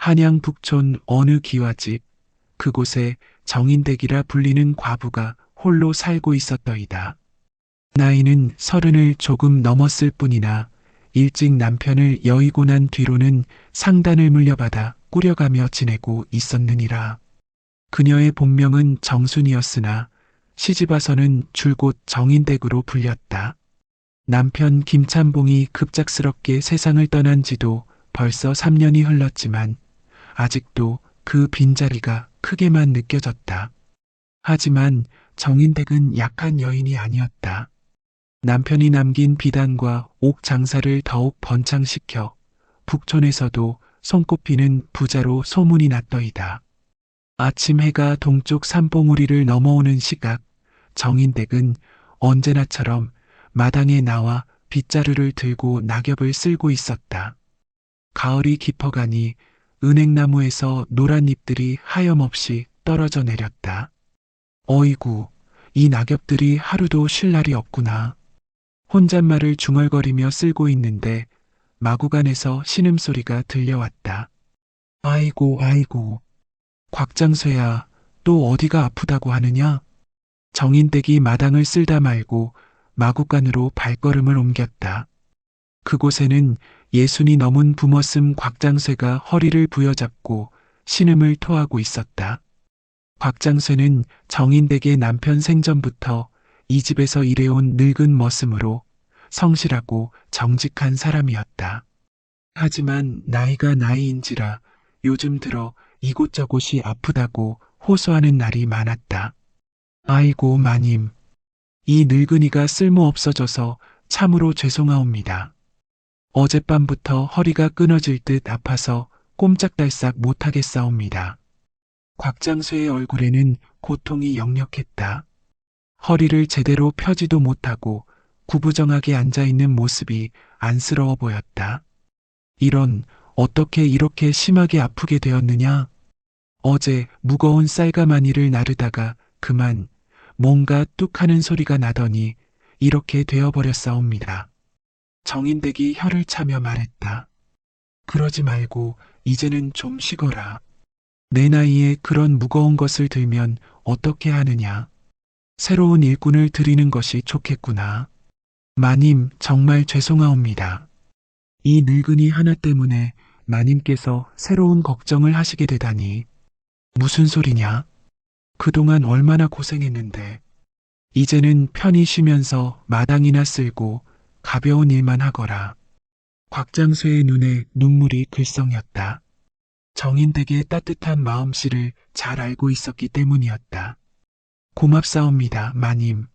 한양 북촌 어느 기와집, 그곳에 정인댁이라 불리는 과부가 홀로 살고 있었더이다. 나이는 30을 조금 넘었을 뿐이나 일찍 남편을 여의고 난 뒤로는 상단을 물려받아 꾸려가며 지내고 있었느니라. 그녀의 본명은 정순이었으나 시집와서는 줄곧 정인댁으로 불렸다. 남편 김찬봉이 급작스럽게 세상을 떠난 지도 벌써 3년이 흘렀지만 아직도 그 빈자리가 크게만 느껴졌다. 하지만 정인댁은 약한 여인이 아니었다. 남편이 남긴 비단과 옥 장사를 더욱 번창시켜 북촌에서도 손꼽히는 부자로 소문이 났더이다. 아침 해가 동쪽 산봉우리를 넘어오는 시각, 정인댁은 언제나처럼 마당에 나와 빗자루를 들고 낙엽을 쓸고 있었다. 가을이 깊어가니 은행나무에서 노란 잎들이 하염없이 떨어져 내렸다. 어이구, 이 낙엽들이 하루도 쉴 날이 없구나. 혼잣말을 중얼거리며 쓸고 있는데 마구간에서 신음소리가 들려왔다. 아이고 아이고, 곽장쇠야, 또 어디가 아프다고 하느냐? 정인댁이 마당을 쓸다 말고 마구간으로 발걸음을 옮겼다. 그곳에는 60이 넘은 부머슴 곽장쇠가 허리를 부여잡고 신음을 토하고 있었다. 곽장쇠는 정인댁의 남편 생전부터 이 집에서 일해온 늙은 머슴으로 성실하고 정직한 사람이었다. 하지만 나이가 나이인지라 요즘 들어 이곳저곳이 아프다고 호소하는 날이 많았다. 아이고 마님, 이 늙은이가 쓸모없어져서 참으로 죄송하옵니다. 어젯밤부터 허리가 끊어질 듯 아파서 꼼짝달싹 못하겠사옵니다. 곽장쇠의 얼굴에는 고통이 역력했다. 허리를 제대로 펴지도 못하고 구부정하게 앉아있는 모습이 안쓰러워 보였다. 이런, 어떻게 이렇게 심하게 아프게 되었느냐? 어제 무거운 쌀가마니를 나르다가 그만 뭔가 뚝 하는 소리가 나더니 이렇게 되어버렸사옵니다. 정인댁이 혀를 차며 말했다. 그러지 말고 이제는 좀 쉬거라. 내 나이에 그런 무거운 것을 들면 어떻게 하느냐. 새로운 일꾼을 들이는 것이 좋겠구나. 마님, 정말 죄송하옵니다. 이 늙은이 하나 때문에 마님께서 새로운 걱정을 하시게 되다니. 무슨 소리냐? 그동안 얼마나 고생했는데. 이제는 편히 쉬면서 마당이나 쓸고 가벼운 일만 하거라. 곽장쇠의 눈에 눈물이 글썽였다. 정인댁의 따뜻한 마음씨를 잘 알고 있었기 때문이었다. 고맙사옵니다, 마님.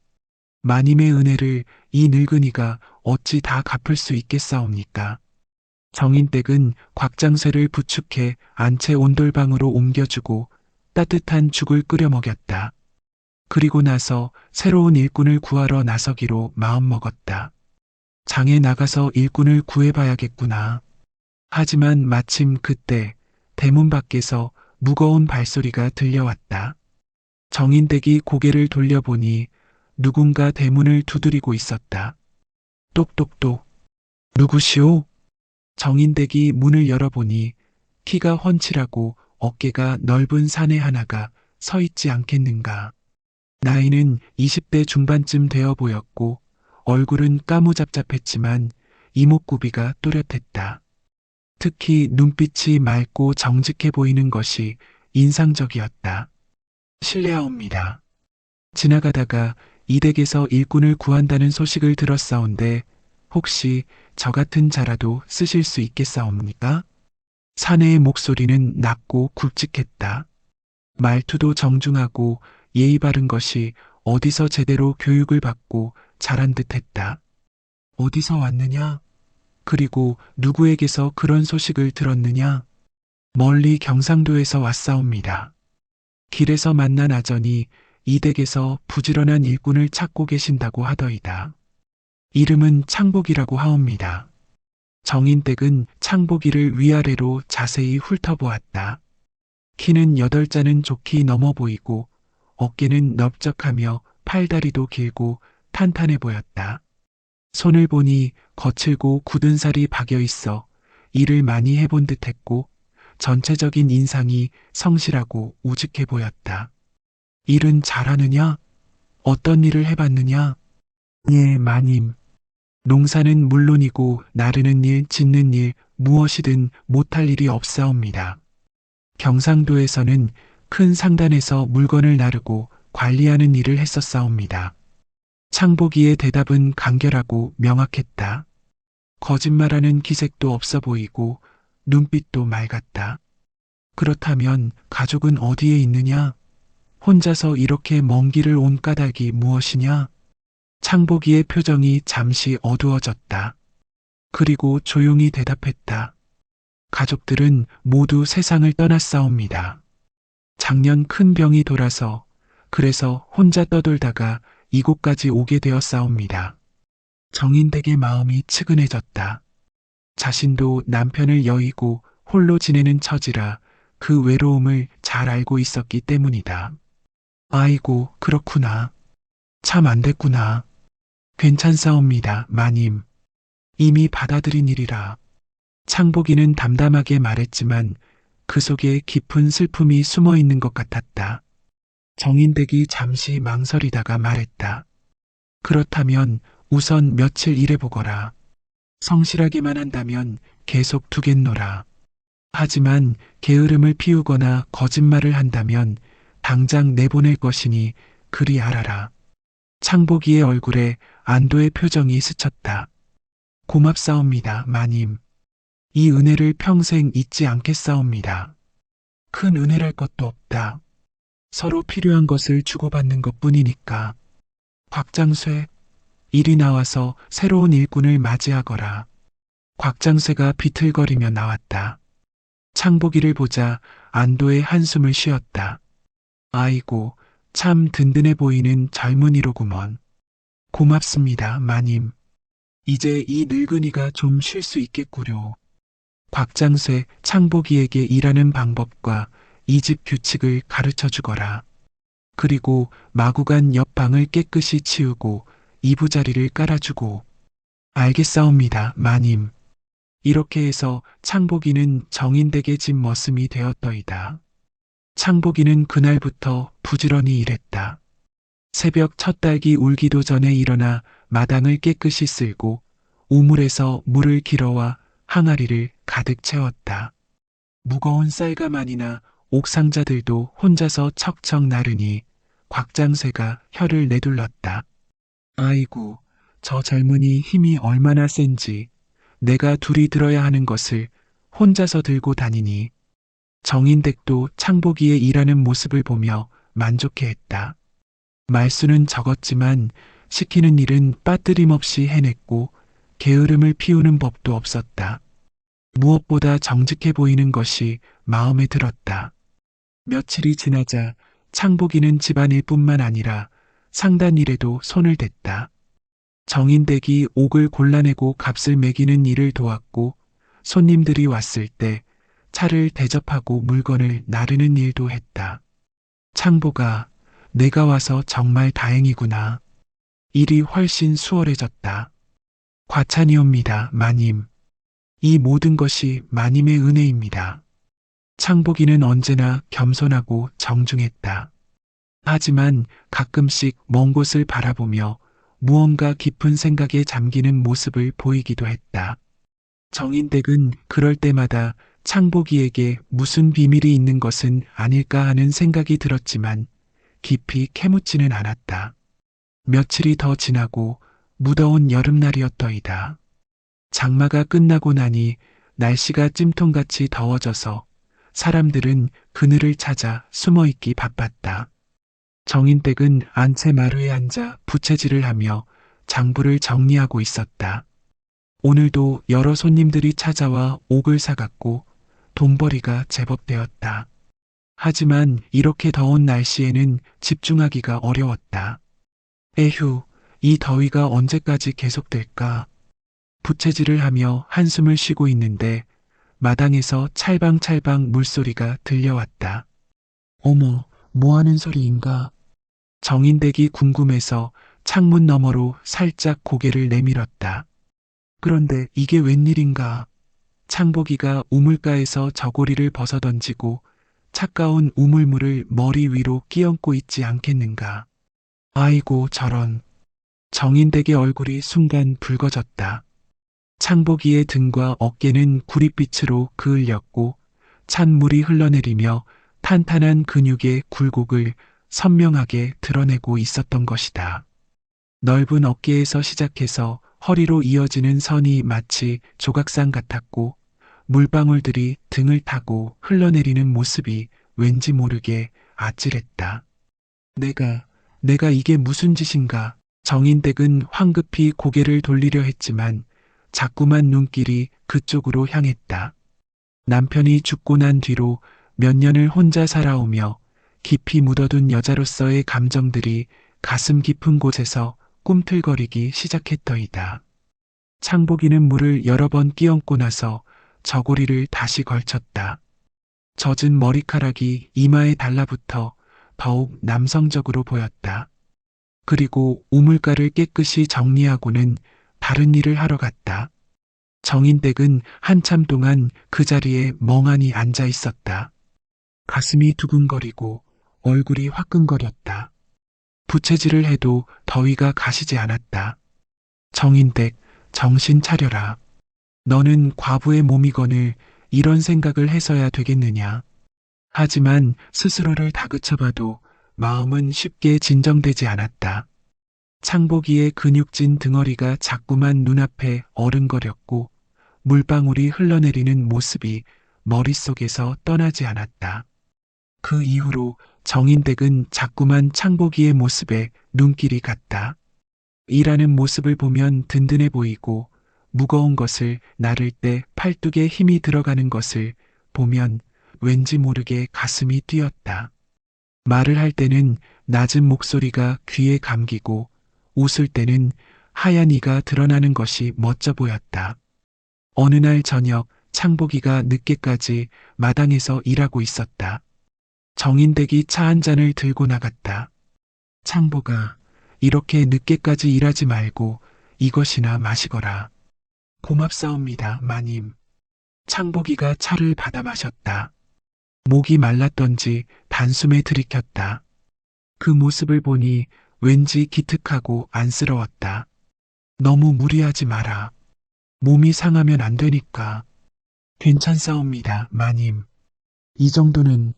마님의 은혜를 이 늙은이가 어찌 다 갚을 수 있겠사옵니까? 정인댁은 곽장쇠를 부축해 안채 온돌방으로 옮겨주고 따뜻한 죽을 끓여 먹였다. 그리고 나서 새로운 일꾼을 구하러 나서기로 마음먹었다. 장에 나가서 일꾼을 구해봐야겠구나. 하지만 마침 그때 대문 밖에서 무거운 발소리가 들려왔다. 정인댁이 고개를 돌려보니 누군가 대문을 두드리고 있었다. 똑똑똑. 누구시오? 정인댁이 문을 열어보니 키가 훤칠하고 어깨가 넓은 사내 하나가 서 있지 않겠는가. 나이는 20대 중반쯤 되어 보였고 얼굴은 까무잡잡했지만 이목구비가 또렷했다. 특히 눈빛이 맑고 정직해 보이는 것이 인상적이었다. 실례하옵니다. 지나가다가 이 댁에서 일꾼을 구한다는 소식을 들었사온데 혹시 저 같은 자라도 쓰실 수 있겠사옵니까? 사내의 목소리는 낮고 굵직했다. 말투도 정중하고 예의 바른 것이 어디서 제대로 교육을 받고 자란 듯했다. 어디서 왔느냐? 그리고 누구에게서 그런 소식을 들었느냐? 멀리 경상도에서 왔사옵니다. 길에서 만난 아전이 이 댁에서 부지런한 일꾼을 찾고 계신다고 하더이다. 이름은 창복이라고 하옵니다. 정인댁은 창복이를 위아래로 자세히 훑어보았다. 키는 8자는 좋게 넘어 보이고 어깨는 넓적하며 팔다리도 길고 탄탄해 보였다. 손을 보니 거칠고 굳은 살이 박여 있어 일을 많이 해본 듯했고 전체적인 인상이 성실하고 우직해 보였다. 일은 잘하느냐? 어떤 일을 해봤느냐? 예, 마님. 농사는 물론이고 나르는 일, 짓는 일, 무엇이든 못할 일이 없사옵니다. 경상도에서는 큰 상단에서 물건을 나르고 관리하는 일을 했었사옵니다. 창보기의 대답은 간결하고 명확했다. 거짓말하는 기색도 없어 보이고 눈빛도 맑았다. 그렇다면 가족은 어디에 있느냐? 혼자서 이렇게 먼 길을 온 까닭이 무엇이냐? 창보기의 표정이 잠시 어두워졌다. 그리고 조용히 대답했다. 가족들은 모두 세상을 떠났사옵니다. 작년 큰 병이 돌아서 그래서 혼자 떠돌다가 이곳까지 오게 되었사옵니다. 정인댁의 마음이 측은해졌다. 자신도 남편을 여의고 홀로 지내는 처지라 그 외로움을 잘 알고 있었기 때문이다. 아이고, 그렇구나. 참 안 됐구나. 괜찮사옵니다, 마님. 이미 받아들인 일이라. 창보기는 담담하게 말했지만 그 속에 깊은 슬픔이 숨어 있는 것 같았다. 정인댁이 잠시 망설이다가 말했다. 그렇다면 우선 며칠 일해보거라. 성실하게만 한다면 계속 두겠노라. 하지만 게으름을 피우거나 거짓말을 한다면 당장 내보낼 것이니 그리 알아라. 창보기의 얼굴에 안도의 표정이 스쳤다. 고맙사옵니다, 마님. 이 은혜를 평생 잊지 않겠사옵니다. 큰 은혜랄 것도 없다. 서로 필요한 것을 주고받는 것뿐이니까. 곽장쇠, 이리 나와서 새로운 일꾼을 맞이하거라. 곽장쇠가 비틀거리며 나왔다. 창보기를 보자 안도의 한숨을 쉬었다. 아이고, 참 든든해 보이는 젊은이로구먼. 고맙습니다, 마님. 이제 이 늙은이가 좀 쉴 수 있겠구려. 곽장쇠 창보기에게 일하는 방법과 이 집 규칙을 가르쳐 주거라. 그리고 마구간 옆 방을 깨끗이 치우고 이부자리를 깔아주고. 알겠사옵니다, 마님. 이렇게 해서 창보기는 정인댁의 집 머슴이 되었더이다. 창보기는 그날부터 부지런히 일했다. 새벽 첫 딸기 울기도 전에 일어나 마당을 깨끗이 쓸고 우물에서 물을 길어와 항아리를 가득 채웠다. 무거운 쌀가마니나 옥상자들도 혼자서 척척 나르니 곽장쇠가 혀를 내둘렀다. 아이고, 저 젊은이 힘이 얼마나 센지 내가 둘이 들어야 하는 것을 혼자서 들고 다니니. 정인댁도 창보기의 일하는 모습을 보며 만족해했다. 말수는 적었지만 시키는 일은 빠뜨림 없이 해냈고 게으름을 피우는 법도 없었다. 무엇보다 정직해 보이는 것이 마음에 들었다. 며칠이 지나자 창보기는 집안일뿐만 아니라 상단일에도 손을 댔다. 정인댁이 옥을 골라내고 값을 매기는 일을 도왔고 손님들이 왔을 때 차를 대접하고 물건을 나르는 일도 했다. 창보가 내가 와서 정말 다행이구나. 일이 훨씬 수월해졌다. 과찬이옵니다, 마님. 이 모든 것이 마님의 은혜입니다. 창보기는 언제나 겸손하고 정중했다. 하지만 가끔씩 먼 곳을 바라보며 무언가 깊은 생각에 잠기는 모습을 보이기도 했다. 정인댁은 그럴 때마다 창보기에게 무슨 비밀이 있는 것은 아닐까 하는 생각이 들었지만 깊이 캐묻지는 않았다. 며칠이 더 지나고 무더운 여름날이었더이다. 장마가 끝나고 나니 날씨가 찜통같이 더워져서 사람들은 그늘을 찾아 숨어있기 바빴다. 정인댁은 안채 마루에 앉아 부채질을 하며 장부를 정리하고 있었다. 오늘도 여러 손님들이 찾아와 옥을 사갔고 돈벌이가 제법 되었다. 하지만 이렇게 더운 날씨에는 집중하기가 어려웠다. 에휴, 이 더위가 언제까지 계속될까? 부채질을 하며 한숨을 쉬고 있는데 마당에서 찰방찰방 물소리가 들려왔다. 어머, 뭐하는 소리인가? 정인댁이 궁금해서 창문 너머로 살짝 고개를 내밀었다. 그런데 이게 웬일인가? 창복이가 우물가에서 저고리를 벗어던지고 차가운 우물물을 머리 위로 끼얹고 있지 않겠는가. 아이고 저런. 정인댁의 얼굴이 순간 붉어졌다. 창복이의 등과 어깨는 구릿빛으로 그을렸고 찬물이 흘러내리며 탄탄한 근육의 굴곡을 선명하게 드러내고 있었던 것이다. 넓은 어깨에서 시작해서 허리로 이어지는 선이 마치 조각상 같았고 물방울들이 등을 타고 흘러내리는 모습이 왠지 모르게 아찔했다. 내가 이게 무슨 짓인가. 정인댁은 황급히 고개를 돌리려 했지만 자꾸만 눈길이 그쪽으로 향했다. 남편이 죽고 난 뒤로 몇 년을 혼자 살아오며 깊이 묻어둔 여자로서의 감정들이 가슴 깊은 곳에서 꿈틀거리기 시작했더이다. 창복이는 물을 여러 번 끼얹고 나서 저고리를 다시 걸쳤다. 젖은 머리카락이 이마에 달라붙어 더욱 남성적으로 보였다. 그리고 우물가를 깨끗이 정리하고는 다른 일을 하러 갔다. 정인댁은 한참 동안 그 자리에 멍하니 앉아 있었다. 가슴이 두근거리고 얼굴이 화끈거렸다. 부채질을 해도 더위가 가시지 않았다. 정인댁, 정신 차려라. 너는 과부의 몸이거늘 이런 생각을 해서야 되겠느냐. 하지만 스스로를 다그쳐봐도 마음은 쉽게 진정되지 않았다. 창복이의 근육진 등허리가 자꾸만 눈앞에 어른거렸고 물방울이 흘러내리는 모습이 머릿속에서 떠나지 않았다. 그 이후로 정인댁은 자꾸만 창복이의 모습에 눈길이 갔다. 일하는 모습을 보면 든든해 보이고 무거운 것을 나를 때 팔뚝에 힘이 들어가는 것을 보면 왠지 모르게 가슴이 뛰었다. 말을 할 때는 낮은 목소리가 귀에 감기고 웃을 때는 하얀 이가 드러나는 것이 멋져 보였다. 어느 날 저녁 창복이가 늦게까지 마당에서 일하고 있었다. 정인댁이 차 한 잔을 들고 나갔다. 창복아, 이렇게 늦게까지 일하지 말고 이것이나 마시거라. 고맙사옵니다, 마님. 창복이가 차를 받아 마셨다. 목이 말랐던지 단숨에 들이켰다. 그 모습을 보니 왠지 기특하고 안쓰러웠다. 너무 무리하지 마라. 몸이 상하면 안 되니까. 괜찮사옵니다, 마님. 이 정도는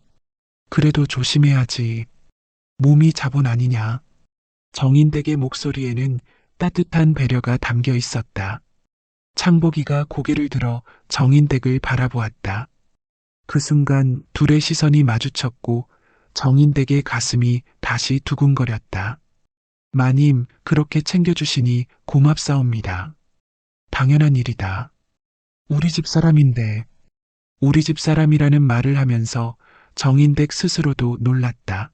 그래도 조심해야지. 몸이 자본 아니냐. 정인댁의 목소리에는 따뜻한 배려가 담겨 있었다. 창복이가 고개를 들어 정인댁을 바라보았다. 그 순간 둘의 시선이 마주쳤고 정인댁의 가슴이 다시 두근거렸다. 마님, 그렇게 챙겨주시니 고맙사옵니다. 당연한 일이다. 우리 집 사람인데. 우리 집 사람이라는 말을 하면서 정인댁 스스로도 놀랐다.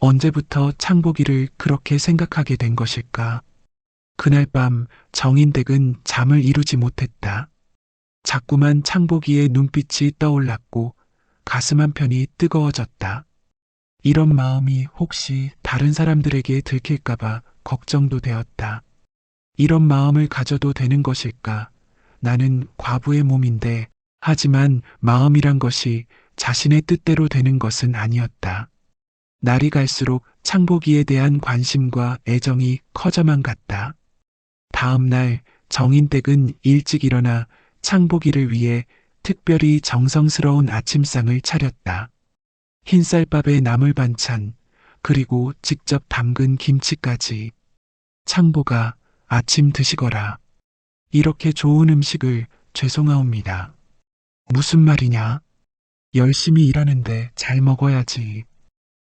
언제부터 창복이를 그렇게 생각하게 된 것일까? 그날 밤 정인댁은 잠을 이루지 못했다. 자꾸만 창복이의 눈빛이 떠올랐고 가슴 한편이 뜨거워졌다. 이런 마음이 혹시 다른 사람들에게 들킬까봐 걱정도 되었다. 이런 마음을 가져도 되는 것일까? 나는 과부의 몸인데, 하지만 마음이란 것이 자신의 뜻대로 되는 것은 아니었다. 날이 갈수록 창복이에 대한 관심과 애정이 커져만 갔다. 다음 날 정인댁은 일찍 일어나 창복이를 위해 특별히 정성스러운 아침상을 차렸다. 흰쌀밥에 나물 반찬, 그리고 직접 담근 김치까지. 창복아, 아침 드시거라. 이렇게 좋은 음식을 죄송하옵니다. 무슨 말이냐? 열심히 일하는데 잘 먹어야지.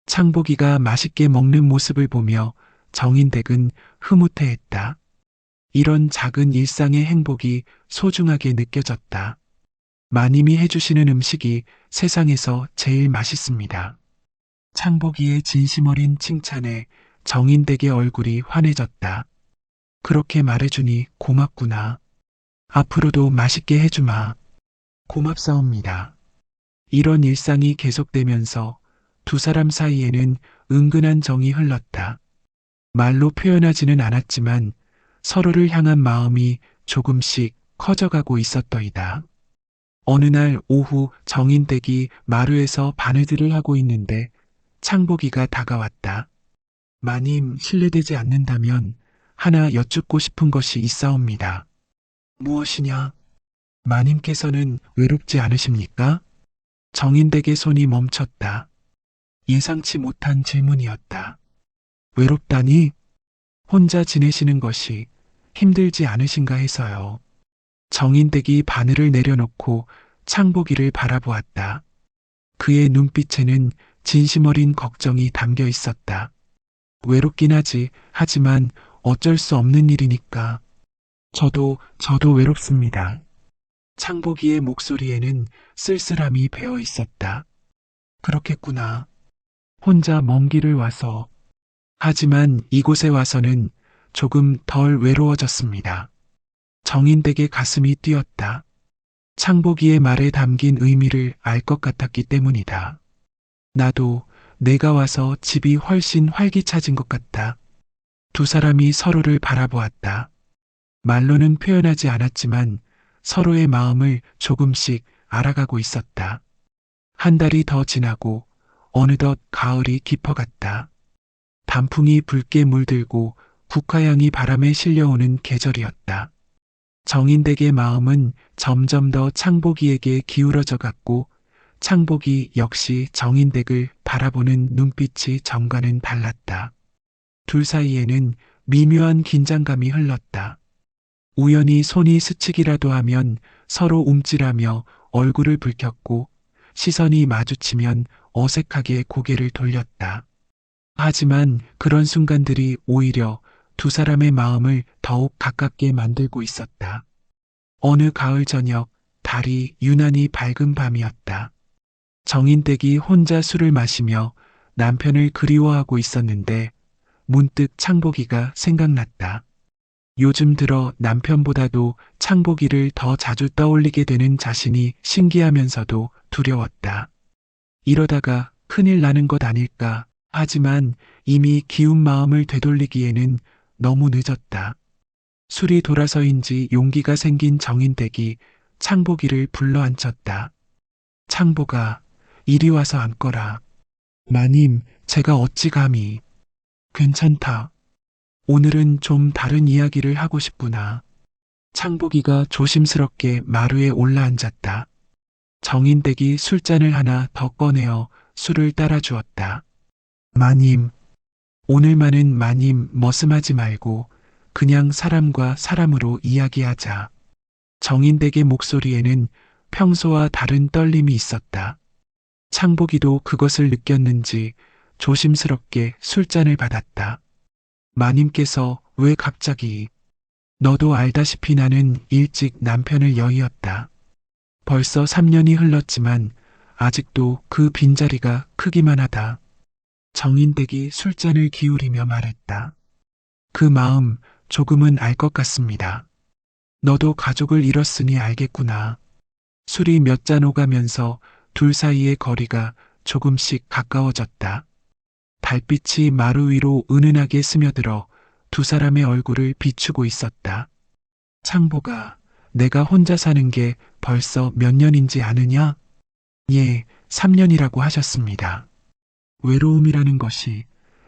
창복이가 맛있게 먹는 모습을 보며 정인댁은 흐뭇해했다. 이런 작은 일상의 행복이 소중하게 느껴졌다. 마님이 해주시는 음식이 세상에서 제일 맛있습니다. 창복이의 진심 어린 칭찬에 정인댁의 얼굴이 환해졌다. 그렇게 말해주니 고맙구나. 앞으로도 맛있게 해주마. 고맙사옵니다. 이런 일상이 계속되면서 두 사람 사이에는 은근한 정이 흘렀다. 말로 표현하지는 않았지만 서로를 향한 마음이 조금씩 커져가고 있었더이다. 어느 날 오후 정인댁이 마루에서 바느질을 하고 있는데 창복이가 다가왔다. 마님, 실례되지 않는다면 하나 여쭙고 싶은 것이 있사옵니다. 무엇이냐? 마님께서는 외롭지 않으십니까? 정인댁의 손이 멈췄다. 예상치 못한 질문이었다. 외롭다니? 혼자 지내시는 것이 힘들지 않으신가 해서요. 정인댁이 바늘을 내려놓고 창복이를 바라보았다. 그의 눈빛에는 진심 어린 걱정이 담겨 있었다. 외롭긴 하지, 하지만 어쩔 수 없는 일이니까. 저도 외롭습니다. 창복이의 목소리에는 쓸쓸함이 배어 있었다. 그렇겠구나. 혼자 먼 길을 와서. 하지만 이곳에 와서는 조금 덜 외로워졌습니다. 정인댁의 가슴이 뛰었다. 창복이의 말에 담긴 의미를 알 것 같았기 때문이다. 나도 내가 와서 집이 훨씬 활기차진 것 같다. 두 사람이 서로를 바라보았다. 말로는 표현하지 않았지만 서로의 마음을 조금씩 알아가고 있었다. 한 달이 더 지나고 어느덧 가을이 깊어갔다. 단풍이 붉게 물들고 국화향이 바람에 실려오는 계절이었다. 정인댁의 마음은 점점 더 창복이에게 기울어져 갔고 창복이 역시 정인댁을 바라보는 눈빛이 전과는 달랐다. 둘 사이에는 미묘한 긴장감이 흘렀다. 우연히 손이 스치기라도 하면 서로 움찔하며 얼굴을 붉혔고 시선이 마주치면 어색하게 고개를 돌렸다. 하지만 그런 순간들이 오히려 두 사람의 마음을 더욱 가깝게 만들고 있었다. 어느 가을 저녁, 달이 유난히 밝은 밤이었다. 정인댁이 혼자 술을 마시며 남편을 그리워하고 있었는데 문득 창복이가 생각났다. 요즘 들어 남편보다도 창복이를 더 자주 떠올리게 되는 자신이 신기하면서도 두려웠다. 이러다가 큰일 나는 것 아닐까. 하지만 이미 기운 마음을 되돌리기에는 너무 늦었다. 술이 돌아서인지 용기가 생긴 정인댁이 창복이를 불러 앉혔다. 창복아, 이리 와서 앉거라. 마님, 제가 어찌 감히. 괜찮다. 오늘은 좀 다른 이야기를 하고 싶구나. 창복이가 조심스럽게 마루에 올라앉았다. 정인댁이 술잔을 하나 더 꺼내어 술을 따라 주었다. 마님, 오늘만은 마님 머슴하지 말고 그냥 사람과 사람으로 이야기하자. 정인댁의 목소리에는 평소와 다른 떨림이 있었다. 창복이도 그것을 느꼈는지 조심스럽게 술잔을 받았다. 마님께서 왜 갑자기. 너도 알다시피 나는 일찍 남편을 여의었다. 벌써 3년이 흘렀지만 아직도 그 빈자리가 크기만 하다. 정인댁이 술잔을 기울이며 말했다. 그 마음 조금은 알 것 같습니다. 너도 가족을 잃었으니 알겠구나. 술이 몇 잔 오가면서 둘 사이의 거리가 조금씩 가까워졌다. 달빛이 마루 위로 은은하게 스며들어 두 사람의 얼굴을 비추고 있었다. 창복아, 내가 혼자 사는 게 벌써 몇 년인지 아느냐? 예, 3년이라고 하셨습니다. 외로움이라는 것이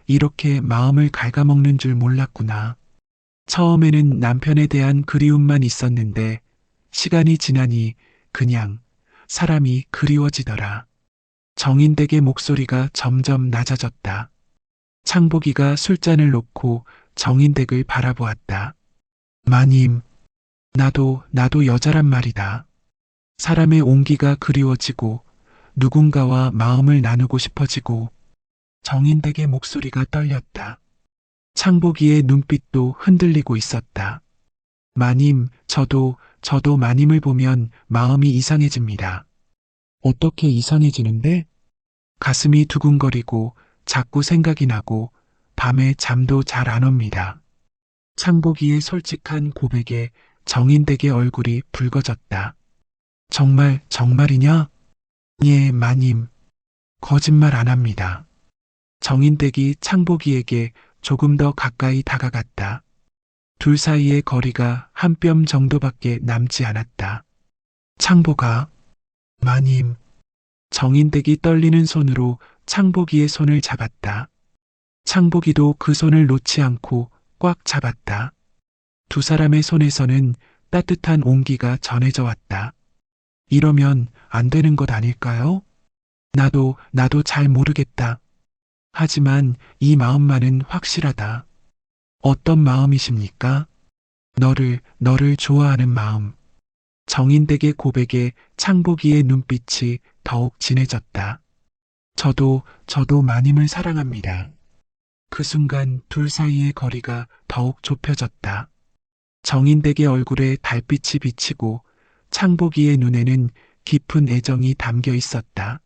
이렇게 마음을 갉아먹는 줄 몰랐구나. 처음에는 남편에 대한 그리움만 있었는데 시간이 지나니 그냥 사람이 그리워지더라. 정인댁의 목소리가 점점 낮아졌다. 창복이가 술잔을 놓고 정인댁을 바라보았다. 마님, 나도 여자란 말이다. 사람의 온기가 그리워지고 누군가와 마음을 나누고 싶어지고. 정인댁의 목소리가 떨렸다. 창복이의 눈빛도 흔들리고 있었다. 마님, 저도 마님을 보면 마음이 이상해집니다. 어떻게 이상해지는데? 가슴이 두근거리고 자꾸 생각이 나고 밤에 잠도 잘 안 옵니다. 창복이의 솔직한 고백에 정인댁의 얼굴이 붉어졌다. 정말이냐? 예, 마님. 거짓말 안 합니다. 정인댁이 창복이에게 조금 더 가까이 다가갔다. 둘 사이의 거리가 한 뼘 정도밖에 남지 않았다. 창복아, 마님. 정인댁이 떨리는 손으로 창복이의 손을 잡았다. 창복이도 그 손을 놓지 않고 꽉 잡았다. 두 사람의 손에서는 따뜻한 온기가 전해져 왔다. 이러면 안 되는 것 아닐까요? 나도 잘 모르겠다. 하지만 이 마음만은 확실하다. 어떤 마음이십니까? 너를 좋아하는 마음. 정인댁의 고백에 창복이의 눈빛이 더욱 진해졌다. 저도 마님을 사랑합니다. 그 순간 둘 사이의 거리가 더욱 좁혀졌다. 정인댁의 얼굴에 달빛이 비치고 창복이의 눈에는 깊은 애정이 담겨 있었다.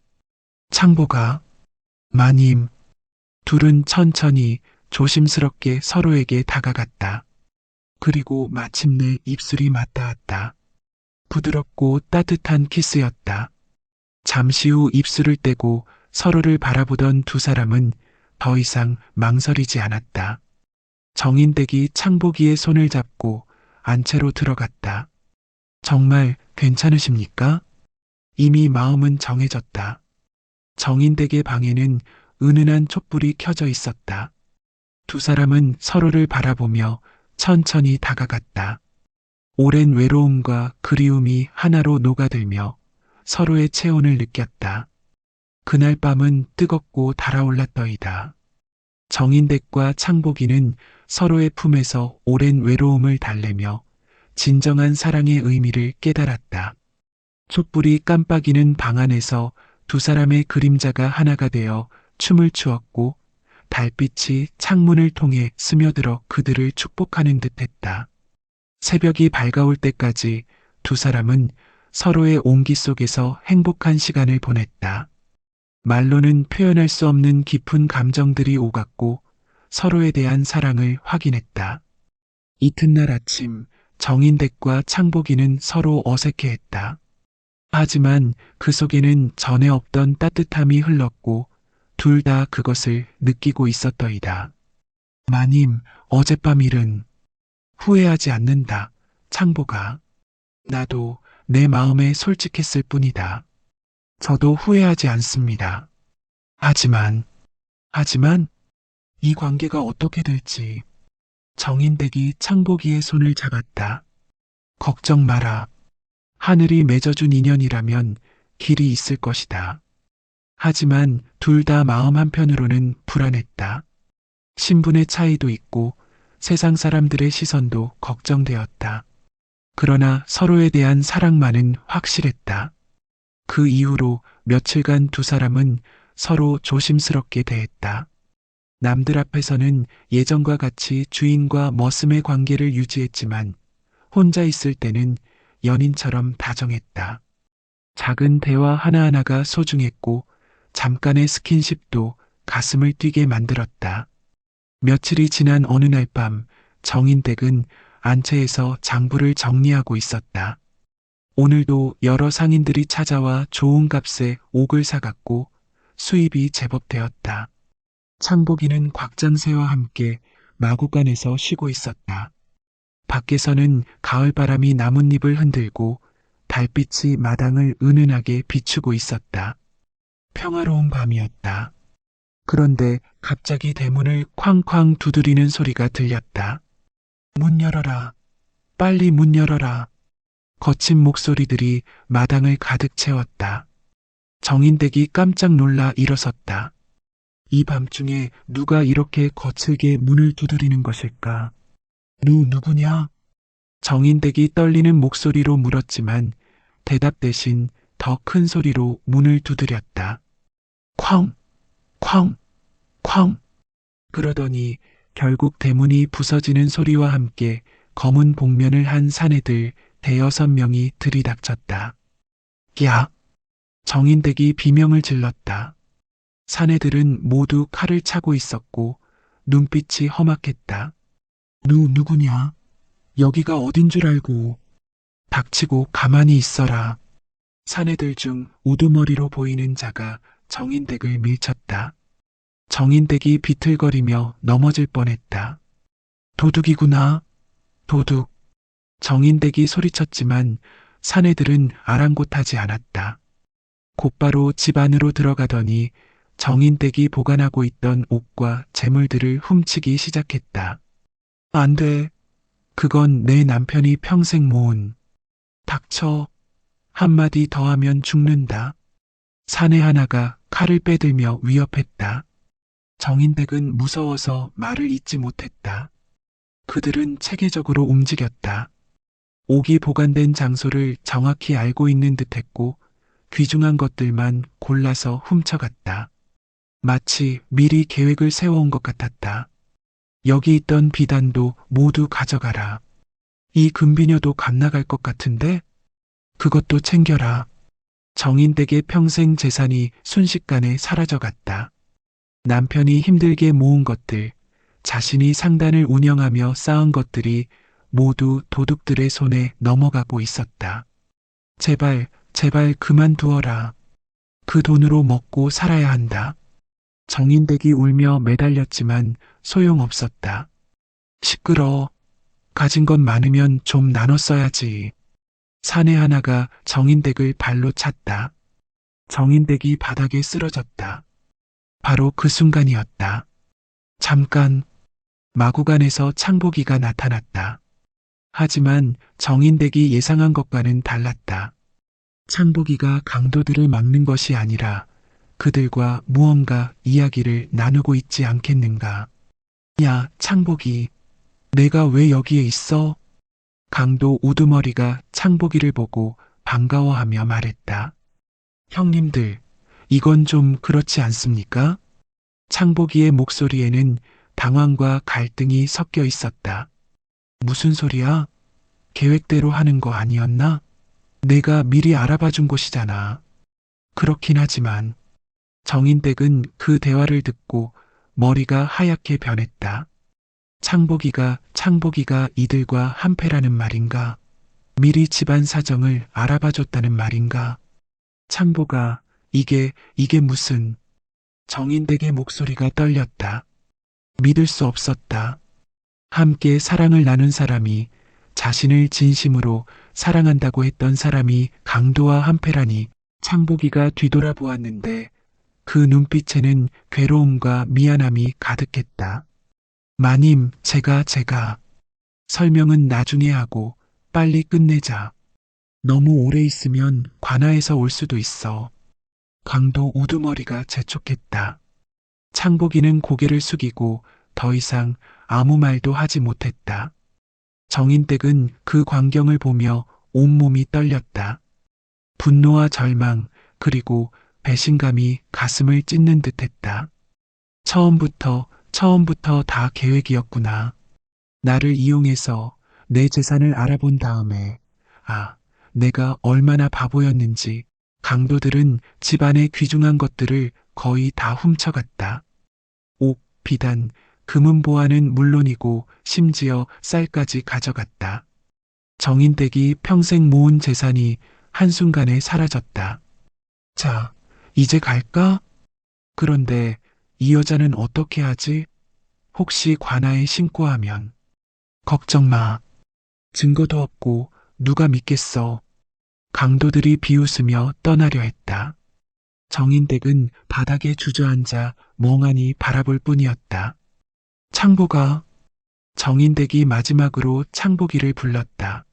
창복아, 마님. 둘은 천천히 조심스럽게 서로에게 다가갔다. 그리고 마침내 입술이 맞닿았다. 부드럽고 따뜻한 키스였다. 잠시 후 입술을 떼고 서로를 바라보던 두 사람은 더 이상 망설이지 않았다. 정인댁이 창복이의 손을 잡고 안채로 들어갔다. 정말 괜찮으십니까? 이미 마음은 정해졌다. 정인댁의 방에는 은은한 촛불이 켜져 있었다. 두 사람은 서로를 바라보며 천천히 다가갔다. 오랜 외로움과 그리움이 하나로 녹아들며 서로의 체온을 느꼈다. 그날 밤은 뜨겁고 달아올랐더이다. 정인댁과 창복이는 서로의 품에서 오랜 외로움을 달래며 진정한 사랑의 의미를 깨달았다. 촛불이 깜빡이는 방 안에서 두 사람의 그림자가 하나가 되어 춤을 추었고 달빛이 창문을 통해 스며들어 그들을 축복하는 듯했다. 새벽이 밝아올 때까지 두 사람은 서로의 온기 속에서 행복한 시간을 보냈다. 말로는 표현할 수 없는 깊은 감정들이 오갔고 서로에 대한 사랑을 확인했다. 이튿날 아침 정인댁과 창복이는 서로 어색해했다. 하지만 그 속에는 전에 없던 따뜻함이 흘렀고 둘 다 그것을 느끼고 있었더이다. 마님, 어젯밤 일은 후회하지 않는다. 창복아. 나도 내 마음에 솔직했을 뿐이다. 저도 후회하지 않습니다. 하지만 이 관계가 어떻게 될지. 정인댁이 창복이의 손을 잡았다. 걱정 마라. 하늘이 맺어준 인연이라면 길이 있을 것이다. 하지만 둘 다 마음 한편으로는 불안했다. 신분의 차이도 있고 세상 사람들의 시선도 걱정되었다. 그러나 서로에 대한 사랑만은 확실했다. 그 이후로 며칠간 두 사람은 서로 조심스럽게 대했다. 남들 앞에서는 예전과 같이 주인과 머슴의 관계를 유지했지만 혼자 있을 때는 연인처럼 다정했다. 작은 대화 하나하나가 소중했고 잠깐의 스킨십도 가슴을 뛰게 만들었다. 며칠이 지난 어느 날 밤 정인댁은 안채에서 장부를 정리하고 있었다. 오늘도 여러 상인들이 찾아와 좋은 값에 옥을 사갔고 수입이 제법 되었다. 창복이는 곽장새와 함께 마구간에서 쉬고 있었다. 밖에서는 가을바람이 나뭇잎을 흔들고 달빛이 마당을 은은하게 비추고 있었다. 평화로운 밤이었다. 그런데 갑자기 대문을 쾅쾅 두드리는 소리가 들렸다. 문 열어라. 빨리 문 열어라. 거친 목소리들이 마당을 가득 채웠다. 정인댁이 깜짝 놀라 일어섰다. 이 밤중에 누가 이렇게 거칠게 문을 두드리는 것일까? 누구냐? 정인댁이 떨리는 목소리로 물었지만 대답 대신 더 큰 소리로 문을 두드렸다. 쾅! 쾅! 쾅! 그러더니 결국 대문이 부서지는 소리와 함께 검은 복면을 한 사내들 대여섯 명이 들이닥쳤다. 야! 정인댁이 비명을 질렀다. 사내들은 모두 칼을 차고 있었고 눈빛이 험악했다. 누구냐? 여기가 어딘 줄 알고. 닥치고 가만히 있어라. 사내들 중 우두머리로 보이는 자가 정인댁을 밀쳤다. 정인댁이 비틀거리며 넘어질 뻔했다. 도둑이구나. 도둑. 정인댁이 소리쳤지만 사내들은 아랑곳하지 않았다. 곧바로 집 안으로 들어가더니 정인댁이 보관하고 있던 옷과 재물들을 훔치기 시작했다. 안 돼. 그건 내 남편이 평생 모은. 닥쳐. 한마디 더 하면 죽는다. 사내 하나가 칼을 빼들며 위협했다. 정인댁은 무서워서 말을 잇지 못했다. 그들은 체계적으로 움직였다. 옥이 보관된 장소를 정확히 알고 있는 듯했고 귀중한 것들만 골라서 훔쳐갔다. 마치 미리 계획을 세워온 것 같았다. 여기 있던 비단도 모두 가져가라. 이 금비녀도 갓나갈 것 같은데? 그것도 챙겨라. 정인댁의 평생 재산이 순식간에 사라져갔다. 남편이 힘들게 모은 것들, 자신이 상단을 운영하며 쌓은 것들이 모두 도둑들의 손에 넘어가고 있었다. 제발, 제발 그만두어라. 그 돈으로 먹고 살아야 한다. 정인댁이 울며 매달렸지만 소용없었다. 시끄러워. 가진 것 많으면 좀 나눠 써야지. 사내 하나가 정인댁을 발로 찼다. 정인댁이 바닥에 쓰러졌다. 바로 그 순간이었다. 잠깐, 마구간에서 창보기가 나타났다. 하지만 정인댁이 예상한 것과는 달랐다. 창보기가 강도들을 막는 것이 아니라 그들과 무언가 이야기를 나누고 있지 않겠는가. 야, 창보기. 내가 왜 여기에 있어? 강도 우두머리가 창보기를 보고 반가워하며 말했다. 형님들, 이건 좀 그렇지 않습니까? 창보기의 목소리에는 당황과 갈등이 섞여 있었다. 무슨 소리야? 계획대로 하는 거 아니었나? 내가 미리 알아봐 준 곳이잖아. 그렇긴 하지만 정인댁은 그 대화를 듣고 머리가 하얗게 변했다. 창보기가 이들과 한패라는 말인가? 미리 집안 사정을 알아봐 줬다는 말인가? 창보가 이게 무슨? 정인댁의 목소리가 떨렸다. 믿을 수 없었다. 함께 사랑을 나눈 사람이, 자신을 진심으로 사랑한다고 했던 사람이 강도와 한패라니. 창보기가 뒤돌아보았는데 그 눈빛에는 괴로움과 미안함이 가득했다. 마님, 제가 설명은 나중에 하고 빨리 끝내자. 너무 오래 있으면 관아에서 올 수도 있어. 강도 우두머리가 재촉했다. 창보기는 고개를 숙이고 더 이상 아무 말도 하지 못했다. 정인댁은 그 광경을 보며 온몸이 떨렸다. 분노와 절망, 그리고 배신감이 가슴을 찢는 듯했다. 처음부터 다 계획이었구나. 나를 이용해서 내 재산을 알아본 다음에, 내가 얼마나 바보였는지. 강도들은 집안의 귀중한 것들을 거의 다 훔쳐갔다. 옥, 비단, 금은보화는 물론이고 심지어 쌀까지 가져갔다. 정인댁이 평생 모은 재산이 한순간에 사라졌다. 자, 이제 갈까? 그런데 이 여자는 어떻게 하지? 혹시 관아에 신고하면? 걱정 마. 증거도 없고 누가 믿겠어. 강도들이 비웃으며 떠나려 했다. 정인댁은 바닥에 주저앉아 멍하니 바라볼 뿐이었다. 창보가. 정인댁이 마지막으로 창보기를 불렀다.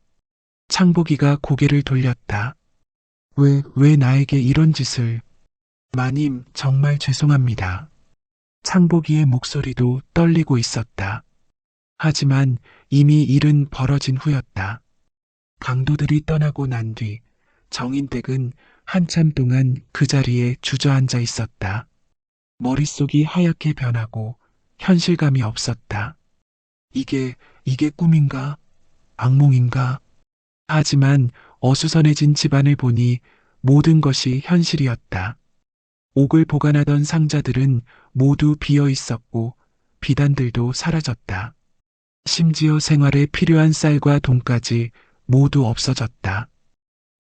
창보기가 고개를 돌렸다. 왜 나에게 이런 짓을. 마님, 정말 죄송합니다. 창보기의 목소리도 떨리고 있었다. 하지만 이미 일은 벌어진 후였다. 강도들이 떠나고 난 뒤 정인댁은 한참 동안 그 자리에 주저앉아 있었다. 머릿속이 하얗게 변하고 현실감이 없었다. 이게 꿈인가? 악몽인가? 하지만 어수선해진 집안을 보니 모든 것이 현실이었다. 옥을 보관하던 상자들은 모두 비어 있었고 비단들도 사라졌다. 심지어 생활에 필요한 쌀과 돈까지 모두 없어졌다.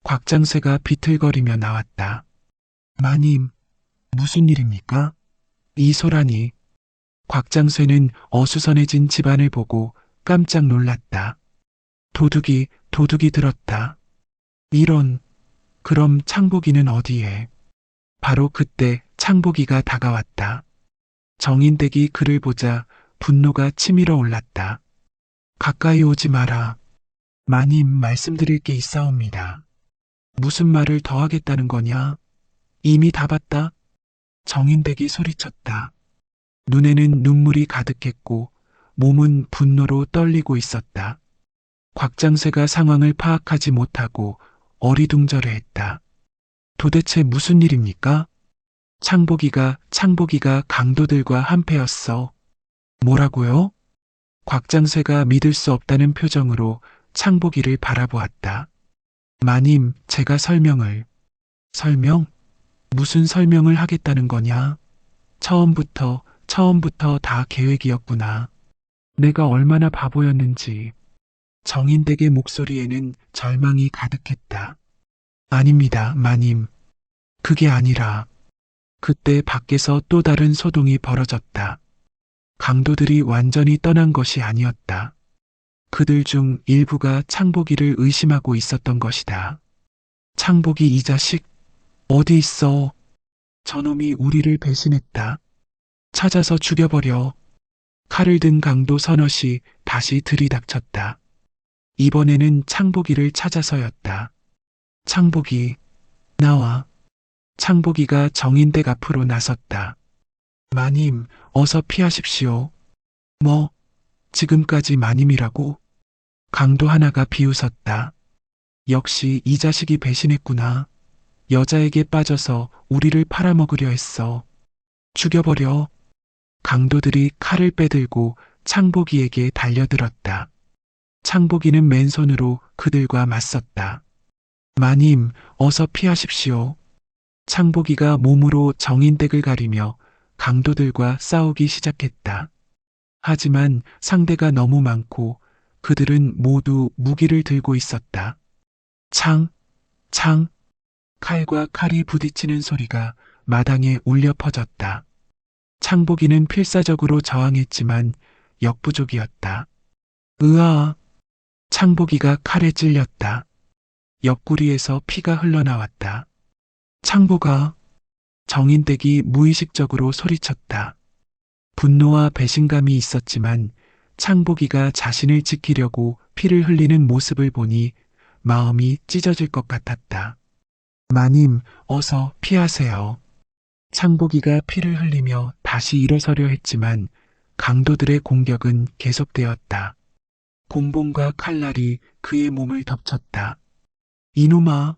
곽장쇠가 비틀거리며 나왔다. 마님, 무슨 일입니까? 이 소란이. 곽장쇠는 어수선해진 집안을 보고 깜짝 놀랐다. 도둑이 들었다. 이런, 그럼 창보기는 어디에? 바로 그때 창복이가 다가왔다. 정인댁이 그를 보자 분노가 치밀어 올랐다. 가까이 오지 마라. 마님, 말씀드릴 게 있사옵니다. 무슨 말을 더 하겠다는 거냐? 이미 다 봤다. 정인댁이 소리쳤다. 눈에는 눈물이 가득했고 몸은 분노로 떨리고 있었다. 곽장쇠가 상황을 파악하지 못하고 어리둥절해했다. 도대체 무슨 일입니까? 창복이가 강도들과 한패였어. 뭐라고요? 곽장쇠가 믿을 수 없다는 표정으로 창복이를 바라보았다. 마님, 제가 설명? 무슨 설명을 하겠다는 거냐? 처음부터 다 계획이었구나. 내가 얼마나 바보였는지. 정인댁의 목소리에는 절망이 가득했다. 아닙니다, 마님. 그게 아니라. 그때 밖에서 또 다른 소동이 벌어졌다. 강도들이 완전히 떠난 것이 아니었다. 그들 중 일부가 창복이를 의심하고 있었던 것이다. 창복이, 이 자식, 어디 있어? 저놈이 우리를 배신했다. 찾아서 죽여버려. 칼을 든 강도 서너시 다시 들이닥쳤다. 이번에는 창복이를 찾아서였다. 창복이, 나와. 창복이가 정인댁 앞으로 나섰다. 마님, 어서 피하십시오. 뭐, 지금까지 마님이라고? 강도 하나가 비웃었다. 역시 이 자식이 배신했구나. 여자에게 빠져서 우리를 팔아먹으려 했어. 죽여버려. 강도들이 칼을 빼들고 창복이에게 달려들었다. 창복이는 맨손으로 그들과 맞섰다. 마님, 어서 피하십시오. 창복이가 몸으로 정인댁을 가리며 강도들과 싸우기 시작했다. 하지만 상대가 너무 많고 그들은 모두 무기를 들고 있었다. 창, 칼과 칼이 부딪히는 소리가 마당에 울려 퍼졌다. 창복이는 필사적으로 저항했지만 역부족이었다. 으아! 창복이가 칼에 찔렸다. 옆구리에서 피가 흘러나왔다. 창복아! 정인댁이 무의식적으로 소리쳤다. 분노와 배신감이 있었지만 창복이가 자신을 지키려고 피를 흘리는 모습을 보니 마음이 찢어질 것 같았다. 마님, 어서 피하세요. 창복이가 피를 흘리며 다시 일어서려 했지만 강도들의 공격은 계속되었다. 곤봉과 칼날이 그의 몸을 덮쳤다. 이놈아,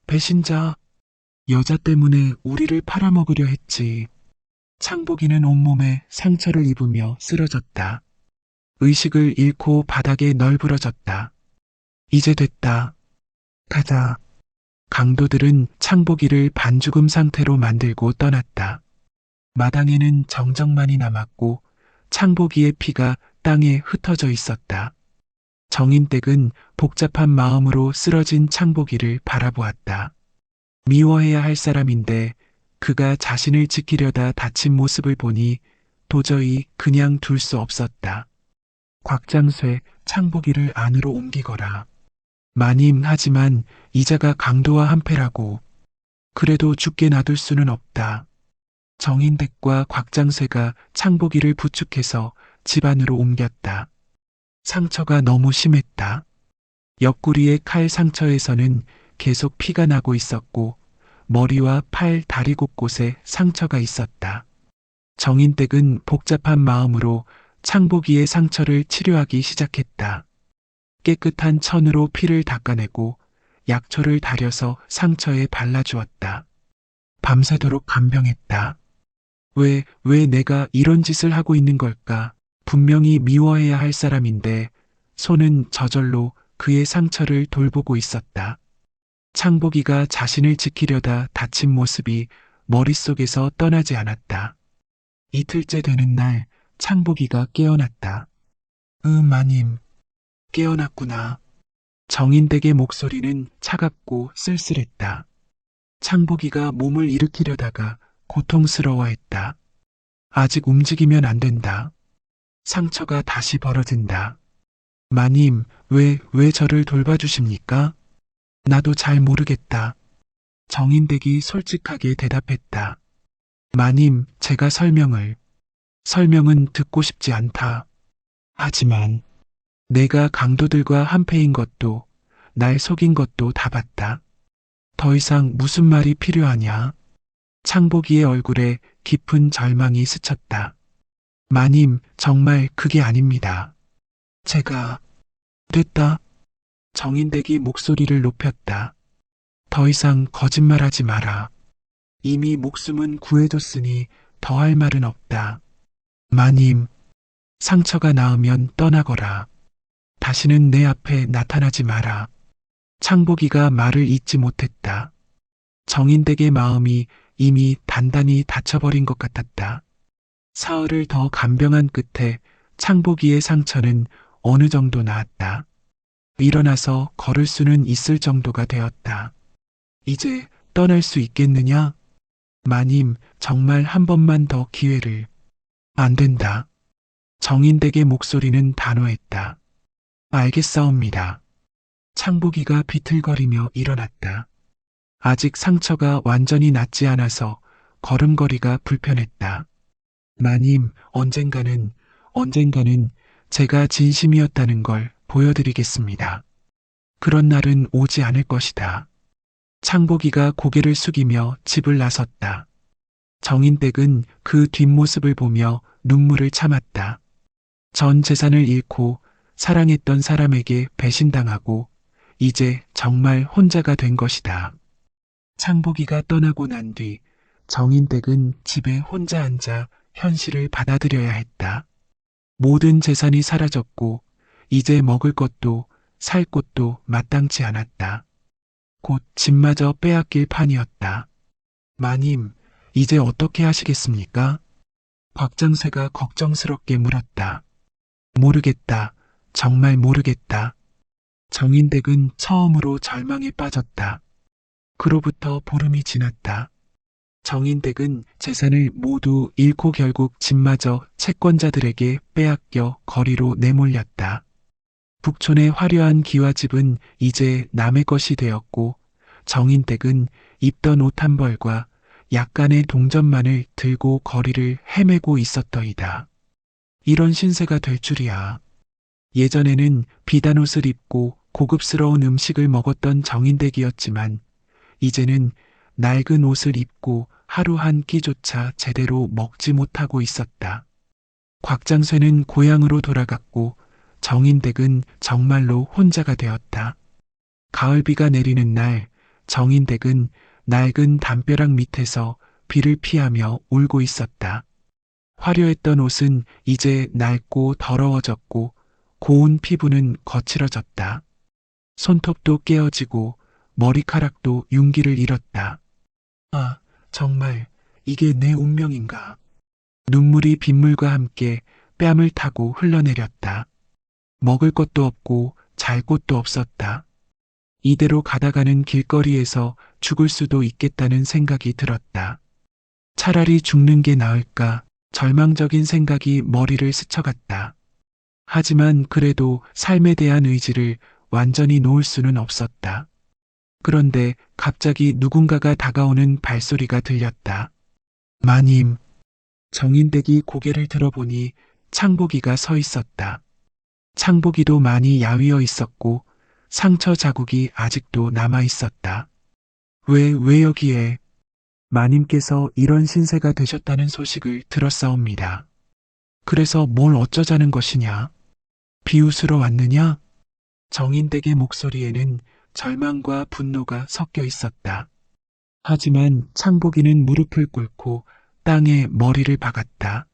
배신자, 여자 때문에 우리를 팔아먹으려 했지. 창복이는 온몸에 상처를 입으며 쓰러졌다. 의식을 잃고 바닥에 널브러졌다. 이제 됐다. 가자. 강도들은 창복이를 반죽음 상태로 만들고 떠났다. 마당에는 정적만이 남았고 창복이의 피가 땅에 흩어져 있었다. 정인댁은 복잡한 마음으로 쓰러진 창복이를 바라보았다. 미워해야 할 사람인데 그가 자신을 지키려다 다친 모습을 보니 도저히 그냥 둘 수 없었다. 곽장쇠, 창복이를 안으로 옮기거라. 마님, 하지만 이자가 강도와 한패라고. 그래도 죽게 놔둘 수는 없다. 정인댁과 곽장쇠가 창복이를 부축해서 집 안으로 옮겼다. 상처가 너무 심했다. 옆구리의 칼 상처에서는 계속 피가 나고 있었고 머리와 팔, 다리 곳곳에 상처가 있었다. 정인댁은 복잡한 마음으로 창복이의 상처를 치료하기 시작했다. 깨끗한 천으로 피를 닦아내고 약초를 달여서 상처에 발라주었다. 밤새도록 간병했다. 왜 내가 이런 짓을 하고 있는 걸까? 분명히 미워해야 할 사람인데 손은 저절로 그의 상처를 돌보고 있었다. 창복이가 자신을 지키려다 다친 모습이 머릿속에서 떠나지 않았다. 이틀째 되는 날 창복이가 깨어났다. 마님, 깨어났구나. 정인댁의 목소리는 차갑고 쓸쓸했다. 창복이가 몸을 일으키려다가 고통스러워했다. 아직 움직이면 안 된다. 상처가 다시 벌어진다. 마님, 왜 저를 돌봐주십니까? 나도 잘 모르겠다. 정인댁이 솔직하게 대답했다. 마님, 제가 설명은 듣고 싶지 않다. 하지만 내가 강도들과 한패인 것도 날 속인 것도 다 봤다. 더 이상 무슨 말이 필요하냐? 창복이의 얼굴에 깊은 절망이 스쳤다. 마님, 정말 그게 아닙니다. 제가 됐다. 정인댁이 목소리를 높였다. 더 이상 거짓말하지 마라. 이미 목숨은 구해줬으니 더 할 말은 없다. 마님, 상처가 나으면 떠나거라. 다시는 내 앞에 나타나지 마라. 창복이가 말을 잇지 못했다. 정인댁의 마음이 이미 단단히 닫혀버린 것 같았다. 사흘을 더 간병한 끝에 창복이의 상처는 어느 정도 나았다. 일어나서 걸을 수는 있을 정도가 되었다. 이제 떠날 수 있겠느냐? 마님, 정말 한 번만 더 기회를. 안 된다. 정인댁의 목소리는 단호했다. 알겠사옵니다. 창복이가 비틀거리며 일어났다. 아직 상처가 완전히 낫지 않아서 걸음걸이가 불편했다. 마님, 언젠가는 제가 진심이었다는 걸 보여드리겠습니다. 그런 날은 오지 않을 것이다. 창복이가 고개를 숙이며 집을 나섰다. 정인댁은 그 뒷모습을 보며 눈물을 참았다. 전 재산을 잃고 사랑했던 사람에게 배신당하고 이제 정말 혼자가 된 것이다. 창복이가 떠나고 난 뒤 정인댁은 집에 혼자 앉아 현실을 받아들여야 했다. 모든 재산이 사라졌고 이제 먹을 것도 살 곳도 마땅치 않았다. 곧 집마저 빼앗길 판이었다. 마님, 이제 어떻게 하시겠습니까? 박장쇠가 걱정스럽게 물었다. 모르겠다. 정말 모르겠다. 정인댁은 처음으로 절망에 빠졌다. 그로부터 보름이 지났다. 정인댁은 재산을 모두 잃고 결국 집마저 채권자들에게 빼앗겨 거리로 내몰렸다. 북촌의 화려한 기와집은 이제 남의 것이 되었고 정인댁은 입던 옷 한 벌과 약간의 동전만을 들고 거리를 헤매고 있었더이다. 이런 신세가 될 줄이야. 예전에는 비단 옷을 입고 고급스러운 음식을 먹었던 정인댁이었지만 이제는 낡은 옷을 입고 하루 한 끼조차 제대로 먹지 못하고 있었다. 곽장쇠는 고향으로 돌아갔고 정인댁은 정말로 혼자가 되었다. 가을비가 내리는 날 정인댁은 낡은 담벼락 밑에서 비를 피하며 울고 있었다. 화려했던 옷은 이제 낡고 더러워졌고 고운 피부는 거칠어졌다. 손톱도 깨어지고 머리카락도 윤기를 잃었다. 아, 정말 이게 내 운명인가? 눈물이 빗물과 함께 뺨을 타고 흘러내렸다. 먹을 것도 없고 잘 곳도 없었다. 이대로 가다가는 길거리에서 죽을 수도 있겠다는 생각이 들었다. 차라리 죽는 게 나을까 절망적인 생각이 머리를 스쳐갔다. 하지만 그래도 삶에 대한 의지를 완전히 놓을 수는 없었다. 그런데 갑자기 누군가가 다가오는 발소리가 들렸다. 마님. 정인댁이 고개를 들어보니 창복이가 서 있었다. 창복이도 많이 야위어 있었고 상처 자국이 아직도 남아 있었다. 왜 여기에? 마님께서 이런 신세가 되셨다는 소식을 들었사옵니다. 그래서 뭘 어쩌자는 것이냐? 비웃으러 왔느냐? 정인댁의 목소리에는 절망과 분노가 섞여 있었다. 하지만 창복이는 무릎을 꿇고 땅에 머리를 박았다.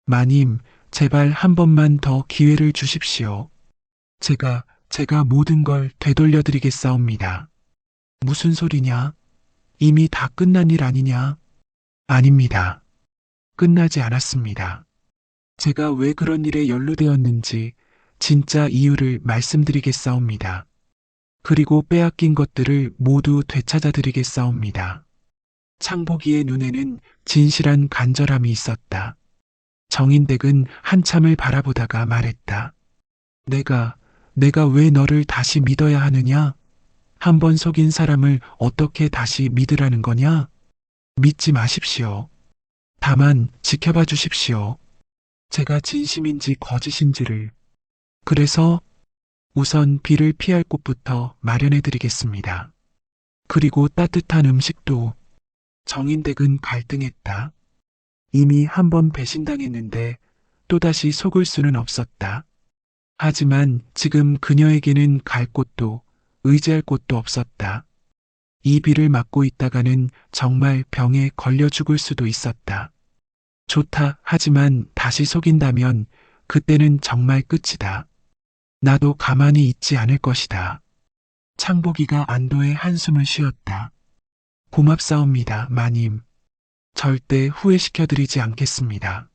마님, 제발 한 번만 더 기회를 주십시오. 제가 모든 걸 되돌려드리겠사옵니다. 무슨 소리냐? 이미 다 끝난 일 아니냐? 아닙니다. 끝나지 않았습니다. 제가 왜 그런 일에 연루되었는지 진짜 이유를 말씀드리겠사옵니다. 그리고 빼앗긴 것들을 모두 되찾아드리겠사옵니다. 창복이의 눈에는 진실한 간절함이 있었다. 정인댁은 한참을 바라보다가 말했다. 내가 왜 너를 다시 믿어야 하느냐? 한 번 속인 사람을 어떻게 다시 믿으라는 거냐? 믿지 마십시오. 다만 지켜봐 주십시오. 제가 진심인지 거짓인지를. 그래서 우선 비를 피할 곳부터 마련해 드리겠습니다. 그리고 따뜻한 음식도. 정인댁은 갈등했다. 이미 한 번 배신당했는데 또다시 속을 수는 없었다. 하지만 지금 그녀에게는 갈 곳도 의지할 곳도 없었다. 이 비를 맞고 있다가는 정말 병에 걸려 죽을 수도 있었다. 좋다 하지만 다시 속인다면 그때는 정말 끝이다. 나도 가만히 있지 않을 것이다. 창복이가 안도의 한숨을 쉬었다. 고맙사옵니다, 마님. 절대 후회시켜드리지 않겠습니다.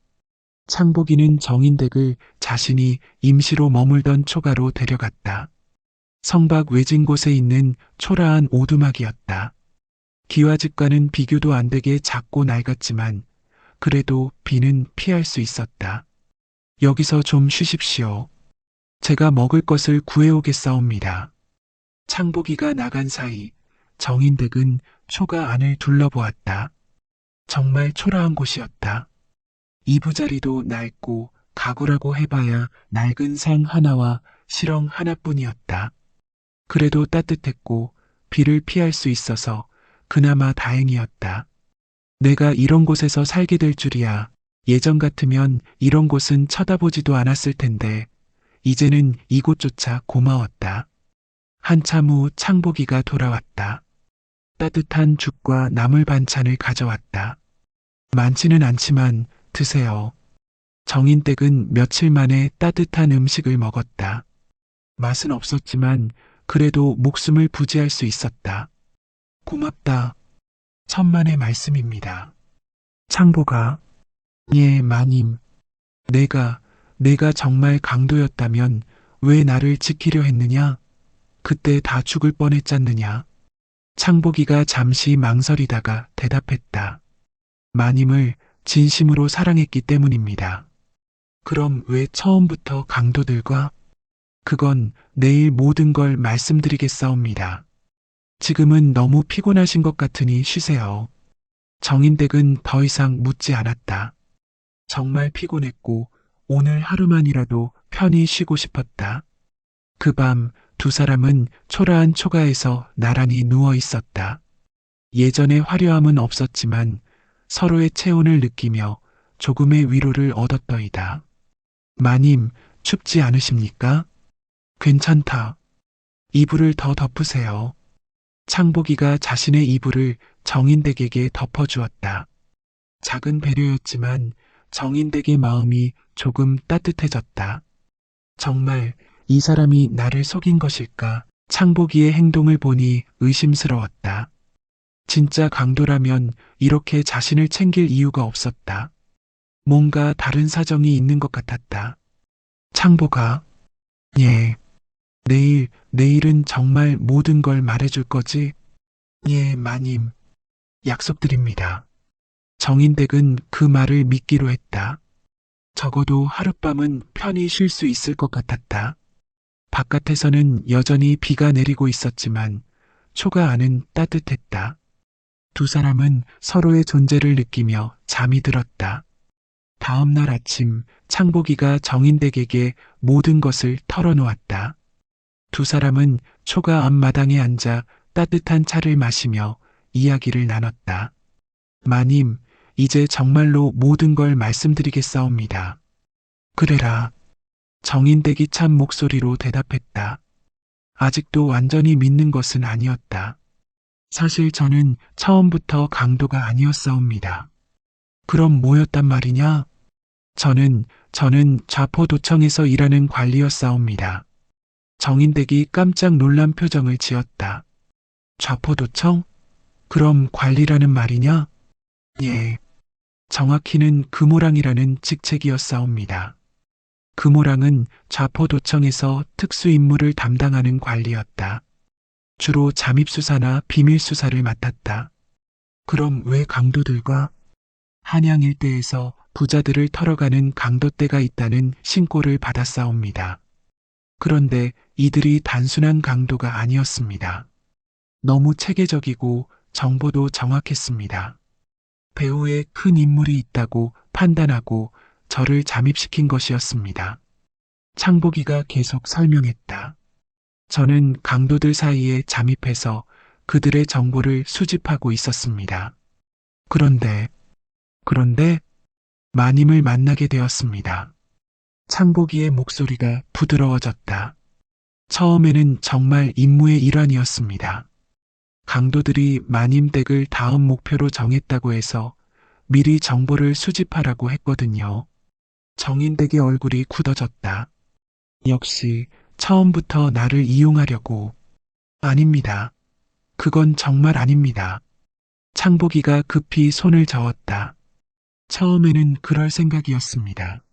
창복이는 정인댁을 자신이 임시로 머물던 초가로 데려갔다. 성박 외진 곳에 있는 초라한 오두막이었다. 기와집과는 비교도 안 되게 작고 낡았지만 그래도 비는 피할 수 있었다. 여기서 좀 쉬십시오. 제가 먹을 것을 구해오겠사옵니다. 창복이가 나간 사이 정인댁은 초가 안을 둘러보았다. 정말 초라한 곳이었다. 이부자리도 낡고 가구라고 해봐야 낡은 상 하나와 실엉 하나뿐이었다. 그래도 따뜻했고 비를 피할 수 있어서 그나마 다행이었다. 내가 이런 곳에서 살게 될 줄이야. 예전 같으면 이런 곳은 쳐다보지도 않았을 텐데 이제는 이곳조차 고마웠다. 한참 후 창복이가 돌아왔다. 따뜻한 죽과 나물 반찬을 가져왔다. 많지는 않지만 드세요. 정인댁은 며칠 만에 따뜻한 음식을 먹었다. 맛은 없었지만 그래도 목숨을 부지할 수 있었다. 고맙다. 천만의 말씀입니다. 창보가, 예, 마님. 내가 정말 강도였다면 왜 나를 지키려 했느냐? 그때 다 죽을 뻔했잖느냐? 창복이가 잠시 망설이다가 대답했다. 마님을 진심으로 사랑했기 때문입니다. 그럼 왜 처음부터 강도들과? 그건 내일 모든 걸 말씀드리겠사옵니다. 지금은 너무 피곤하신 것 같으니 쉬세요. 정인댁은 더 이상 묻지 않았다. 정말 피곤했고 오늘 하루만이라도 편히 쉬고 싶었다. 그 밤 두 사람은 초라한 초가에서 나란히 누워 있었다. 예전의 화려함은 없었지만 서로의 체온을 느끼며 조금의 위로를 얻었더이다. 마님, 춥지 않으십니까? 괜찮다. 이불을 더 덮으세요. 창복이가 자신의 이불을 정인댁에게 덮어주었다. 작은 배려였지만 정인댁의 마음이 조금 따뜻해졌다. 정말 이 사람이 나를 속인 것일까? 창복이의 행동을 보니 의심스러웠다. 진짜 강도라면 이렇게 자신을 챙길 이유가 없었다. 뭔가 다른 사정이 있는 것 같았다. 창복아, 예. 내일은 정말 모든 걸 말해줄 거지? 예, 마님. 약속드립니다. 정인댁은 그 말을 믿기로 했다. 적어도 하룻밤은 편히 쉴 수 있을 것 같았다. 바깥에서는 여전히 비가 내리고 있었지만 초가 안은 따뜻했다. 두 사람은 서로의 존재를 느끼며 잠이 들었다. 다음 날 아침 창복이가 정인댁에게 모든 것을 털어놓았다. 두 사람은 초가 앞마당에 앉아 따뜻한 차를 마시며 이야기를 나눴다. 마님, 이제 정말로 모든 걸 말씀드리겠사옵니다. 그래라. 정인댁이 찬 목소리로 대답했다. 아직도 완전히 믿는 것은 아니었다. 사실 저는 처음부터 강도가 아니었사옵니다. 그럼 뭐였단 말이냐? 저는 좌포도청에서 일하는 관리였사옵니다. 정인댁이 깜짝 놀란 표정을 지었다. 좌포도청? 그럼 관리라는 말이냐? 예. 정확히는 금호랑이라는 직책이었사옵니다. 금호랑은 좌포도청에서 특수임무를 담당하는 관리였다. 주로 잠입수사나 비밀수사를 맡았다. 그럼 왜 강도들과? 한양 일대에서 부자들을 털어가는 강도떼가 있다는 신고를 받았사옵니다. 그런데 이들이 단순한 강도가 아니었습니다. 너무 체계적이고 정보도 정확했습니다. 배후에 큰 인물이 있다고 판단하고 저를 잠입시킨 것이었습니다. 창복이가 계속 설명했다. 저는 강도들 사이에 잠입해서 그들의 정보를 수집하고 있었습니다. 그런데 마님을 만나게 되었습니다. 창복이의 목소리가 부드러워졌다. 처음에는 정말 임무의 일환이었습니다. 강도들이 마님 댁을 다음 목표로 정했다고 해서 미리 정보를 수집하라고 했거든요. 정인 댁의 얼굴이 굳어졌다. 역시 처음부터 나를 이용하려고. 아닙니다. 그건 정말 아닙니다. 창복이가 급히 손을 저었다. 처음에는 그럴 생각이었습니다.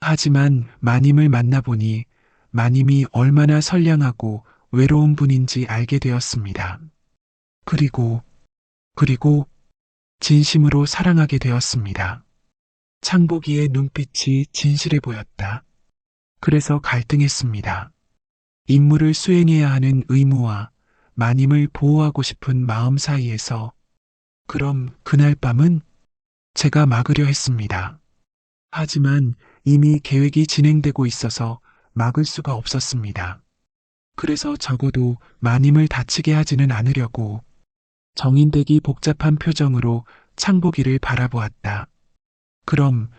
하지만 마님을 만나보니 마님이 얼마나 선량하고 외로운 분인지 알게 되었습니다. 그리고 진심으로 사랑하게 되었습니다. 창복이의 눈빛이 진실해 보였다. 그래서 갈등했습니다. 임무를 수행해야 하는 의무와 마님을 보호하고 싶은 마음 사이에서. 그럼 그날 밤은 제가 막으려 했습니다. 하지만 이미 계획이 진행되고 있어서 막을 수가 없었습니다. 그래서 적어도 마님을 다치게 하지는 않으려고. 정인댁이 복잡한 표정으로 창복이를 바라보았다. 그럼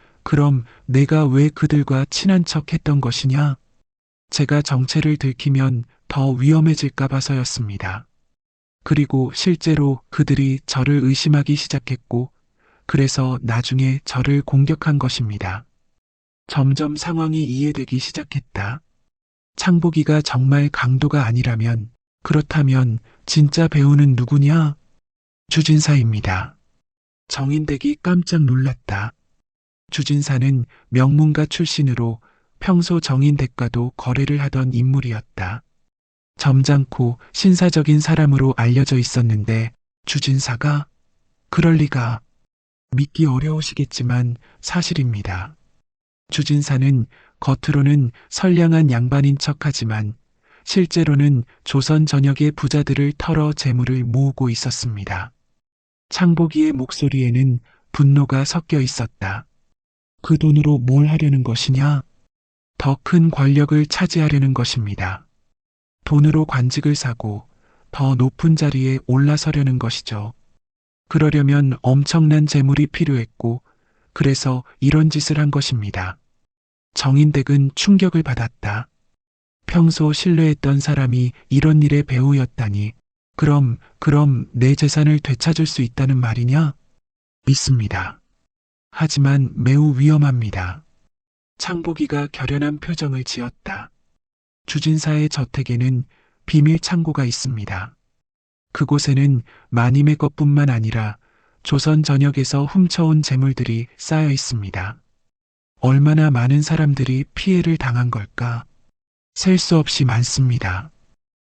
내가 왜 그들과 친한 척 했던 것이냐? 제가 정체를 들키면 더 위험해질까 봐서였습니다. 그리고 실제로 그들이 저를 의심하기 시작했고, 그래서 나중에 저를 공격한 것입니다. 점점 상황이 이해되기 시작했다. 창복이가 정말 강도가 아니라면, 그렇다면 진짜 배우는 누구냐? 주진사입니다. 정인댁이 깜짝 놀랐다. 주진사는 명문가 출신으로 평소 정인댁과도 거래를 하던 인물이었다. 점잖고 신사적인 사람으로 알려져 있었는데 주진사가? 그럴 리가. 믿기 어려우시겠지만 사실입니다. 주진사는 겉으로는 선량한 양반인 척하지만 실제로는 조선 전역의 부자들을 털어 재물을 모으고 있었습니다. 창복이의 목소리에는 분노가 섞여 있었다. 그 돈으로 뭘 하려는 것이냐? 더 큰 권력을 차지하려는 것입니다. 돈으로 관직을 사고 더 높은 자리에 올라서려는 것이죠. 그러려면 엄청난 재물이 필요했고, 그래서 이런 짓을 한 것입니다. 정인댁은 충격을 받았다. 평소 신뢰했던 사람이 이런 일의 배우였다니. 그럼 내 재산을 되찾을 수 있다는 말이냐? 믿습니다. 하지만 매우 위험합니다. 창복이가 결연한 표정을 지었다. 주진사의 저택에는 비밀 창고가 있습니다. 그곳에는 마님의 것뿐만 아니라 조선 전역에서 훔쳐온 재물들이 쌓여 있습니다. 얼마나 많은 사람들이 피해를 당한 걸까? 셀 수 없이 많습니다.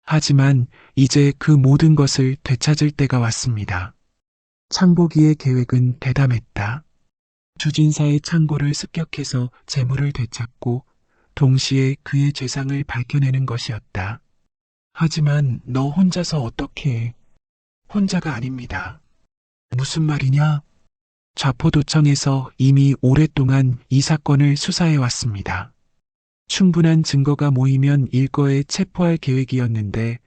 하지만 이제 그 모든 것을 되찾을 때가 왔습니다. 창복이의 계획은 대담했다. 주진사의 창고를 습격해서 재물을 되찾고 동시에 그의 죄상을 밝혀내는 것이었다. 하지만 너 혼자서 어떻게 해? 혼자가 아닙니다. 무슨 말이냐? 좌포도청에서 이미 오랫동안 이 사건을 수사해 왔습니다. 충분한 증거가 모이면 일거에 체포할 계획이었는데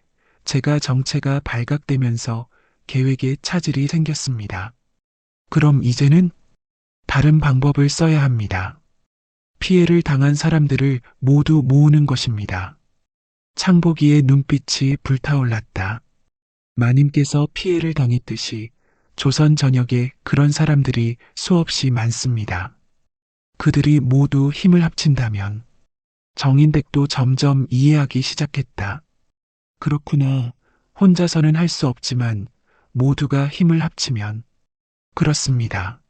제가 정체가 발각되면서 계획에 차질이 생겼습니다. 그럼 이제는 다른 방법을 써야 합니다. 피해를 당한 사람들을 모두 모으는 것입니다. 창복이의 눈빛이 불타올랐다. 마님께서 피해를 당했듯이 조선 전역에 그런 사람들이 수없이 많습니다. 그들이 모두 힘을 합친다면 정인댁도 점점 이해하기 시작했다. 그렇구나. 혼자서는 할 수 없지만 모두가 힘을 합치면. 그렇습니다.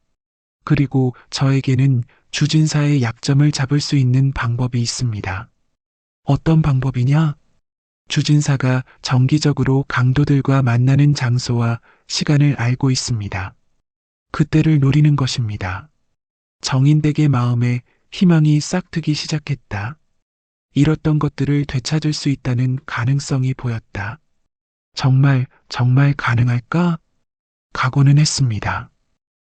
그리고 저에게는 주진사의 약점을 잡을 수 있는 방법이 있습니다. 어떤 방법이냐? 주진사가 정기적으로 강도들과 만나는 장소와 시간을 알고 있습니다. 그때를 노리는 것입니다. 정인댁의 마음에 희망이 싹트기 시작했다. 잃었던 것들을 되찾을 수 있다는 가능성이 보였다. 정말 가능할까? 각오는 했습니다.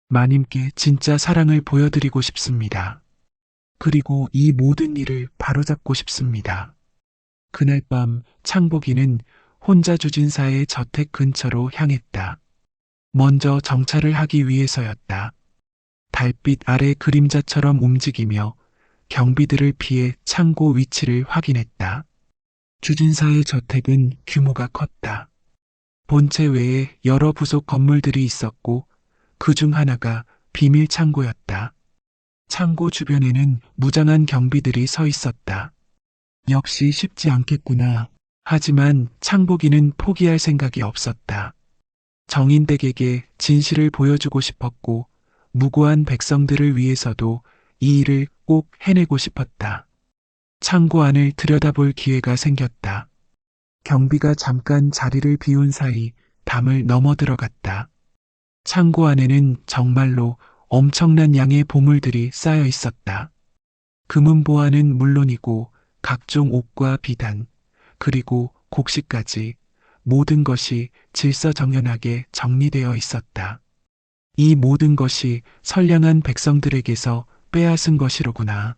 마님께 진짜 사랑을 보여드리고 싶습니다. 그리고 이 모든 일을 바로잡고 싶습니다. 그날 밤 창복이는 혼자 주진사의 저택 근처로 향했다. 먼저 정찰을 하기 위해서였다. 달빛 아래 그림자처럼 움직이며 경비들을 피해 창고 위치를 확인했다. 주진사의 저택은 규모가 컸다. 본체 외에 여러 부속 건물들이 있었고 그 중 하나가 비밀 창고였다. 창고 주변에는 무장한 경비들이 서 있었다. 역시 쉽지 않겠구나. 하지만 창복이는 포기할 생각이 없었다. 정인댁에게 진실을 보여주고 싶었고 무고한 백성들을 위해서도 이 일을 꼭 해내고 싶었다. 창고 안을 들여다볼 기회가 생겼다. 경비가 잠깐 자리를 비운 사이 담을 넘어 들어갔다. 창고 안에는 정말로 엄청난 양의 보물들이 쌓여 있었다. 금은 보화는 물론이고 각종 옷과 비단, 그리고 곡식까지 모든 것이 질서정연하게 정리되어 있었다. 이 모든 것이 선량한 백성들에게서 빼앗은 것이로구나.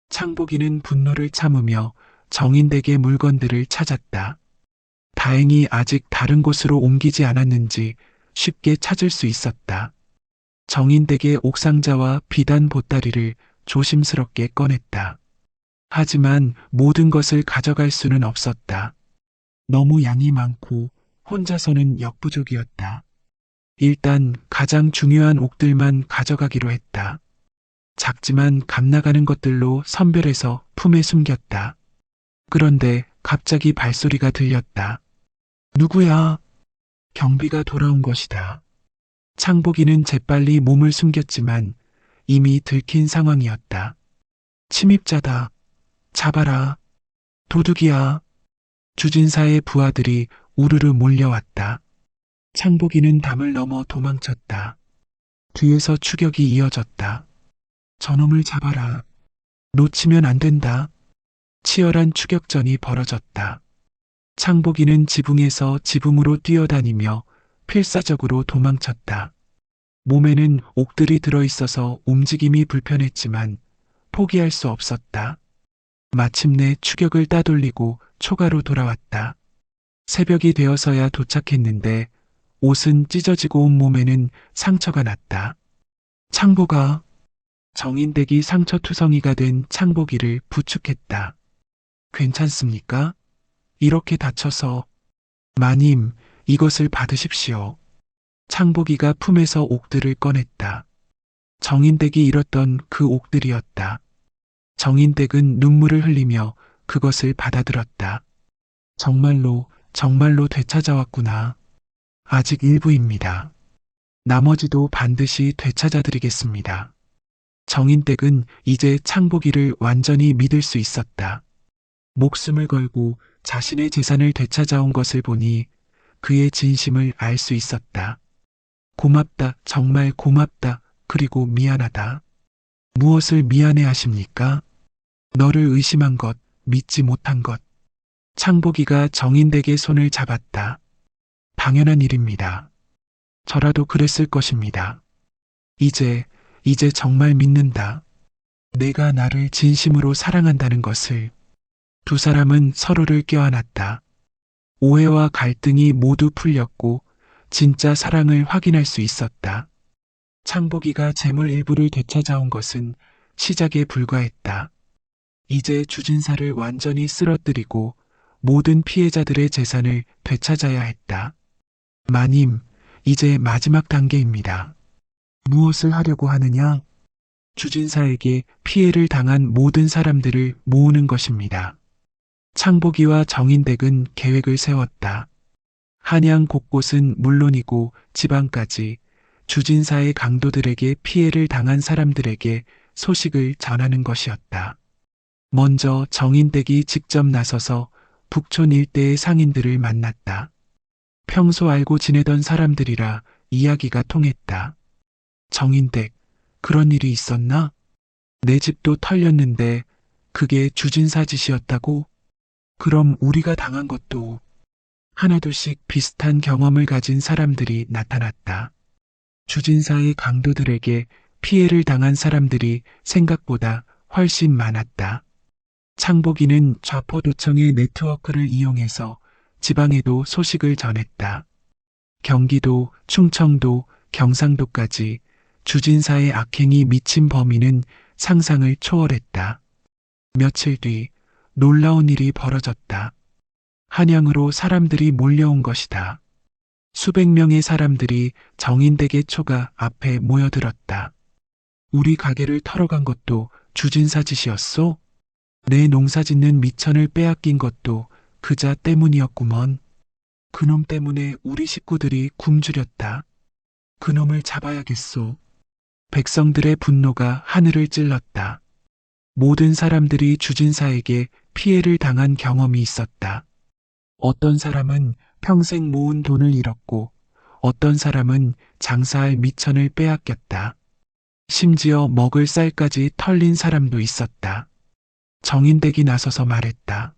창복이는 분노를 참으며 정인댁의 물건들을 찾았다. 다행히 아직 다른 곳으로 옮기지 않았는지 쉽게 찾을 수 있었다. 정인댁의 옥상자와 비단 보따리를 조심스럽게 꺼냈다. 하지만 모든 것을 가져갈 수는 없었다. 너무 양이 많고 혼자서는 역부족이었다. 일단 가장 중요한 옥들만 가져가기로 했다. 작지만 값나가는 것들로 선별해서 품에 숨겼다. 그런데 갑자기 발소리가 들렸다. 누구야? 경비가 돌아온 것이다. 창복이는 재빨리 몸을 숨겼지만 이미 들킨 상황이었다. 침입자다. 잡아라. 도둑이야. 주진사의 부하들이 우르르 몰려왔다. 창복이는 담을 넘어 도망쳤다. 뒤에서 추격이 이어졌다. 저놈을 잡아라. 놓치면 안 된다. 치열한 추격전이 벌어졌다. 창복이는 지붕에서 지붕으로 뛰어다니며 필사적으로 도망쳤다. 몸에는 옥들이 들어있어서 움직임이 불편했지만 포기할 수 없었다. 마침내 추격을 따돌리고 초가로 돌아왔다. 새벽이 되어서야 도착했는데 옷은 찢어지고 온몸에는 상처가 났다. 창복아. 정인댁이 상처투성이가 된 창복이를 부축했다. 괜찮습니까? 이렇게 다쳐서. 마님, 이것을 받으십시오. 창복이가 품에서 옥들을 꺼냈다. 정인댁이 잃었던 그 옥들이었다. 정인댁은 눈물을 흘리며 그것을 받아들었다. 정말로 되찾아왔구나. 아직 일부입니다. 나머지도 반드시 되찾아드리겠습니다. 정인댁은 이제 창복이를 완전히 믿을 수 있었다. 목숨을 걸고 자신의 재산을 되찾아온 것을 보니 그의 진심을 알 수 있었다. 고맙다, 정말 고맙다, 그리고 미안하다. 무엇을 미안해 하십니까? 너를 의심한 것, 믿지 못한 것. 창복이가 정인댁의 손을 잡았다. 당연한 일입니다. 저라도 그랬을 것입니다. 이제 정말 믿는다. 내가 나를 진심으로 사랑한다는 것을. 두 사람은 서로를 껴안았다. 오해와 갈등이 모두 풀렸고 진짜 사랑을 확인할 수 있었다. 창복이가 재물 일부를 되찾아온 것은 시작에 불과했다. 이제 주진사를 완전히 쓰러뜨리고 모든 피해자들의 재산을 되찾아야 했다. 마님, 이제 마지막 단계입니다. 무엇을 하려고 하느냐? 주진사에게 피해를 당한 모든 사람들을 모으는 것입니다. 창복이와 정인댁은 계획을 세웠다. 한양 곳곳은 물론이고 지방까지 주진사의 강도들에게 피해를 당한 사람들에게 소식을 전하는 것이었다. 먼저 정인댁이 직접 나서서 북촌 일대의 상인들을 만났다. 평소 알고 지내던 사람들이라 이야기가 통했다. 정인댁, 그런 일이 있었나? 내 집도 털렸는데 그게 주진사 짓이었다고? 그럼 우리가 당한 것도. 하나둘씩 비슷한 경험을 가진 사람들이 나타났다. 주진사의 강도들에게 피해를 당한 사람들이 생각보다 훨씬 많았다. 창복이는 좌포도청의 네트워크를 이용해서 지방에도 소식을 전했다. 경기도, 충청도, 경상도까지 주진사의 악행이 미친 범위는 상상을 초월했다. 며칠 뒤 놀라운 일이 벌어졌다. 한양으로 사람들이 몰려온 것이다. 수백 명의 사람들이 정인댁의 초가 앞에 모여들었다. 우리 가게를 털어간 것도 주진사 짓이었소? 내 농사짓는 미천을 빼앗긴 것도 그자 때문이었구먼. 그놈 때문에 우리 식구들이 굶주렸다. 그놈을 잡아야겠소. 백성들의 분노가 하늘을 찔렀다. 모든 사람들이 주진사에게 피해를 당한 경험이 있었다. 어떤 사람은 평생 모은 돈을 잃었고, 어떤 사람은 장사할 미천을 빼앗겼다. 심지어 먹을 쌀까지 털린 사람도 있었다. 정인댁이 나서서 말했다.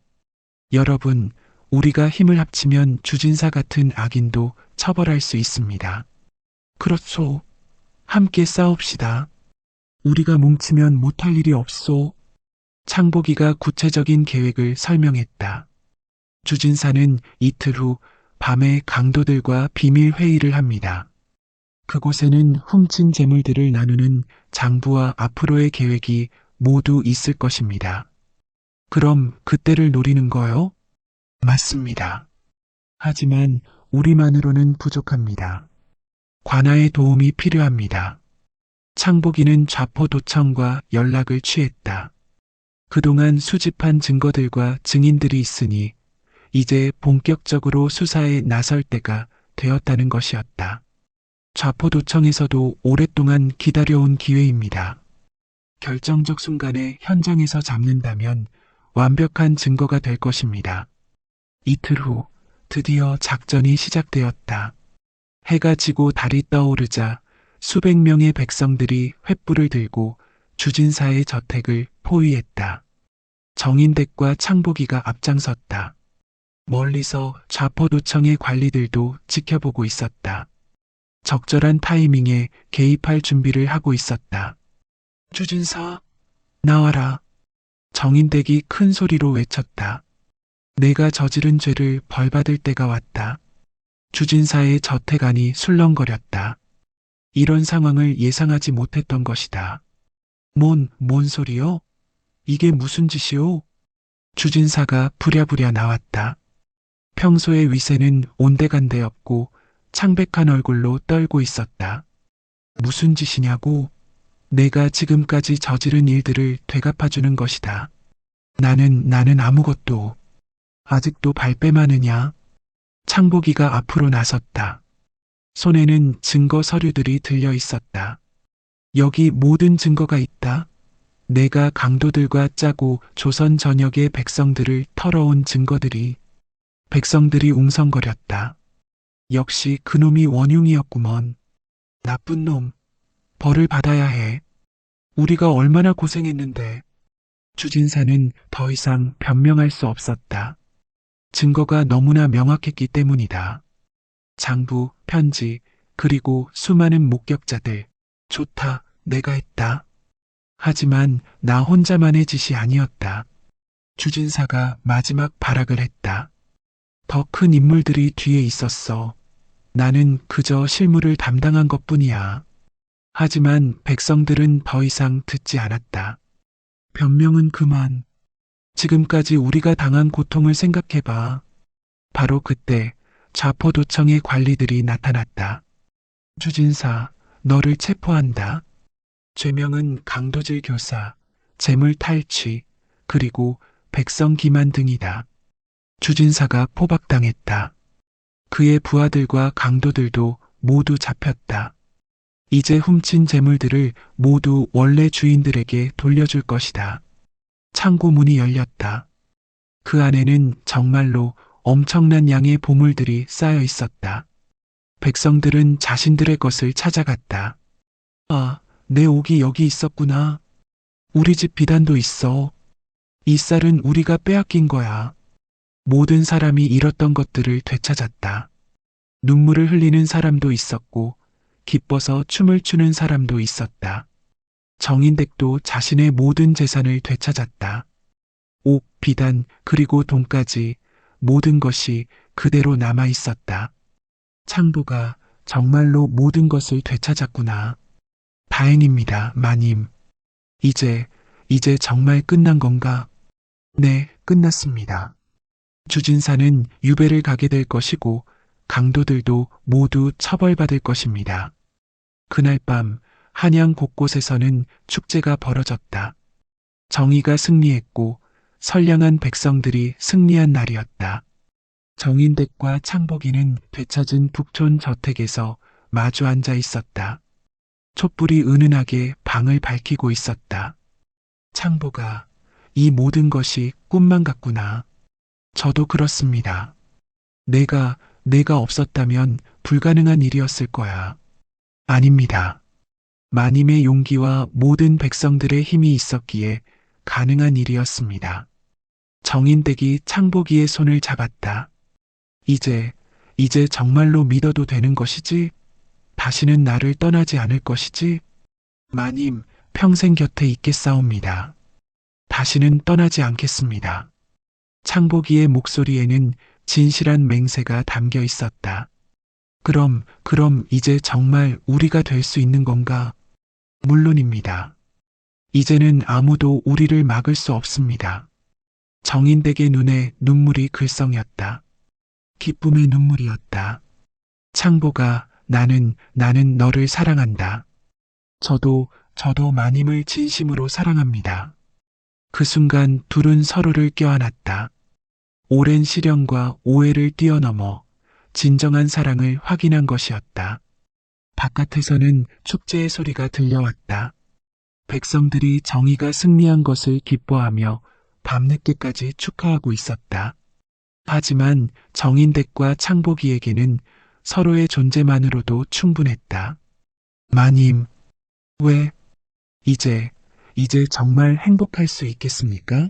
여러분, 우리가 힘을 합치면 주진사 같은 악인도 처벌할 수 있습니다. 그렇소. 함께 싸웁시다. 우리가 뭉치면 못할 일이 없소. 창복이가 구체적인 계획을 설명했다. 주진사는 이틀 후 밤에 강도들과 비밀 회의를 합니다. 그곳에는 훔친 재물들을 나누는 장부와 앞으로의 계획이 모두 있을 것입니다. 그럼 그때를 노리는 거요? 맞습니다. 하지만 우리만으로는 부족합니다. 관아의 도움이 필요합니다. 창복이는 좌포도청과 연락을 취했다. 그동안 수집한 증거들과 증인들이 있으니 이제 본격적으로 수사에 나설 때가 되었다는 것이었다. 좌포도청에서도 오랫동안 기다려온 기회입니다. 결정적 순간에 현장에서 잡는다면 완벽한 증거가 될 것입니다. 이틀 후 드디어 작전이 시작되었다. 해가 지고 달이 떠오르자 수백 명의 백성들이 횃불을 들고 주진사의 저택을 포위했다. 정인댁과 창복이가 앞장섰다. 멀리서 좌포도청의 관리들도 지켜보고 있었다. 적절한 타이밍에 개입할 준비를 하고 있었다. 주진사, 나와라. 정인댁이 큰 소리로 외쳤다. 내가 저지른 죄를 벌받을 때가 왔다. 주진사의 저택 안이 술렁거렸다. 이런 상황을 예상하지 못했던 것이다. 뭔 소리요? 이게 무슨 짓이오? 주진사가 부랴부랴 나왔다. 평소의 위세는 온데간데 없고 창백한 얼굴로 떨고 있었다. 무슨 짓이냐고? 내가 지금까지 저지른 일들을 되갚아주는 것이다. 나는 아무것도. 아직도 발뺌하느냐? 창복이가 앞으로 나섰다. 손에는 증거 서류들이 들려 있었다. 여기 모든 증거가 있다. 내가 강도들과 짜고 조선 전역의 백성들을 털어온 증거들이. 백성들이 웅성거렸다. 역시 그놈이 원흉이었구먼. 나쁜 놈. 벌을 받아야 해. 우리가 얼마나 고생했는데. 주진사는 더 이상 변명할 수 없었다. 증거가 너무나 명확했기 때문이다. 장부, 편지, 그리고 수많은 목격자들. 좋다, 내가 했다. 하지만 나 혼자만의 짓이 아니었다. 주진사가 마지막 발악을 했다. 더 큰 인물들이 뒤에 있었어. 나는 그저 실무를 담당한 것뿐이야. 하지만 백성들은 더 이상 듣지 않았다. 변명은 그만. 지금까지 우리가 당한 고통을 생각해봐. 바로 그때 좌포도청의 관리들이 나타났다. 주진사, 너를 체포한다. 죄명은 강도질 교사, 재물 탈취, 그리고 백성 기만 등이다. 주진사가 포박당했다. 그의 부하들과 강도들도 모두 잡혔다. 이제 훔친 재물들을 모두 원래 주인들에게 돌려줄 것이다. 창고 문이 열렸다. 그 안에는 정말로 엄청난 양의 보물들이 쌓여 있었다. 백성들은 자신들의 것을 찾아갔다. 아, 내 옥이 여기 있었구나. 우리 집 비단도 있어. 이 쌀은 우리가 빼앗긴 거야. 모든 사람이 잃었던 것들을 되찾았다. 눈물을 흘리는 사람도 있었고, 기뻐서 춤을 추는 사람도 있었다. 정인댁도 자신의 모든 재산을 되찾았다. 옷, 비단, 그리고 돈까지 모든 것이 그대로 남아 있었다. 창보가 정말로 모든 것을 되찾았구나. 다행입니다, 마님. 이제 정말 끝난 건가? 네, 끝났습니다. 주진사는 유배를 가게 될 것이고, 강도들도 모두 처벌받을 것입니다. 그날 밤, 한양 곳곳에서는 축제가 벌어졌다. 정의가 승리했고, 선량한 백성들이 승리한 날이었다. 정인댁과 창복이는 되찾은 북촌 저택에서 마주 앉아 있었다. 촛불이 은은하게 방을 밝히고 있었다. 창보가 이 모든 것이 꿈만 같구나. 저도 그렇습니다. 내가 없었다면 불가능한 일이었을 거야. 아닙니다. 마님의 용기와 모든 백성들의 힘이 있었기에 가능한 일이었습니다. 정인댁이 창복이의 손을 잡았다. 이제 정말로 믿어도 되는 것이지? 다시는 나를 떠나지 않을 것이지? 마님, 평생 곁에 있겠사옵니다. 다시는 떠나지 않겠습니다. 창복이의 목소리에는 진실한 맹세가 담겨 있었다. 그럼 이제 정말 우리가 될 수 있는 건가? 물론입니다. 이제는 아무도 우리를 막을 수 없습니다. 정인댁의 눈에 눈물이 글썽였다. 기쁨의 눈물이었다. 창보가 나는 너를 사랑한다. 저도 마님을 진심으로 사랑합니다. 그 순간 둘은 서로를 껴안았다. 오랜 시련과 오해를 뛰어넘어 진정한 사랑을 확인한 것이었다. 바깥에서는 축제의 소리가 들려왔다. 백성들이 정의가 승리한 것을 기뻐하며 밤늦게까지 축하하고 있었다. 하지만 정인댁과 창복이에게는 서로의 존재만으로도 충분했다. 마님, 왜 이제 정말 행복할 수 있겠습니까?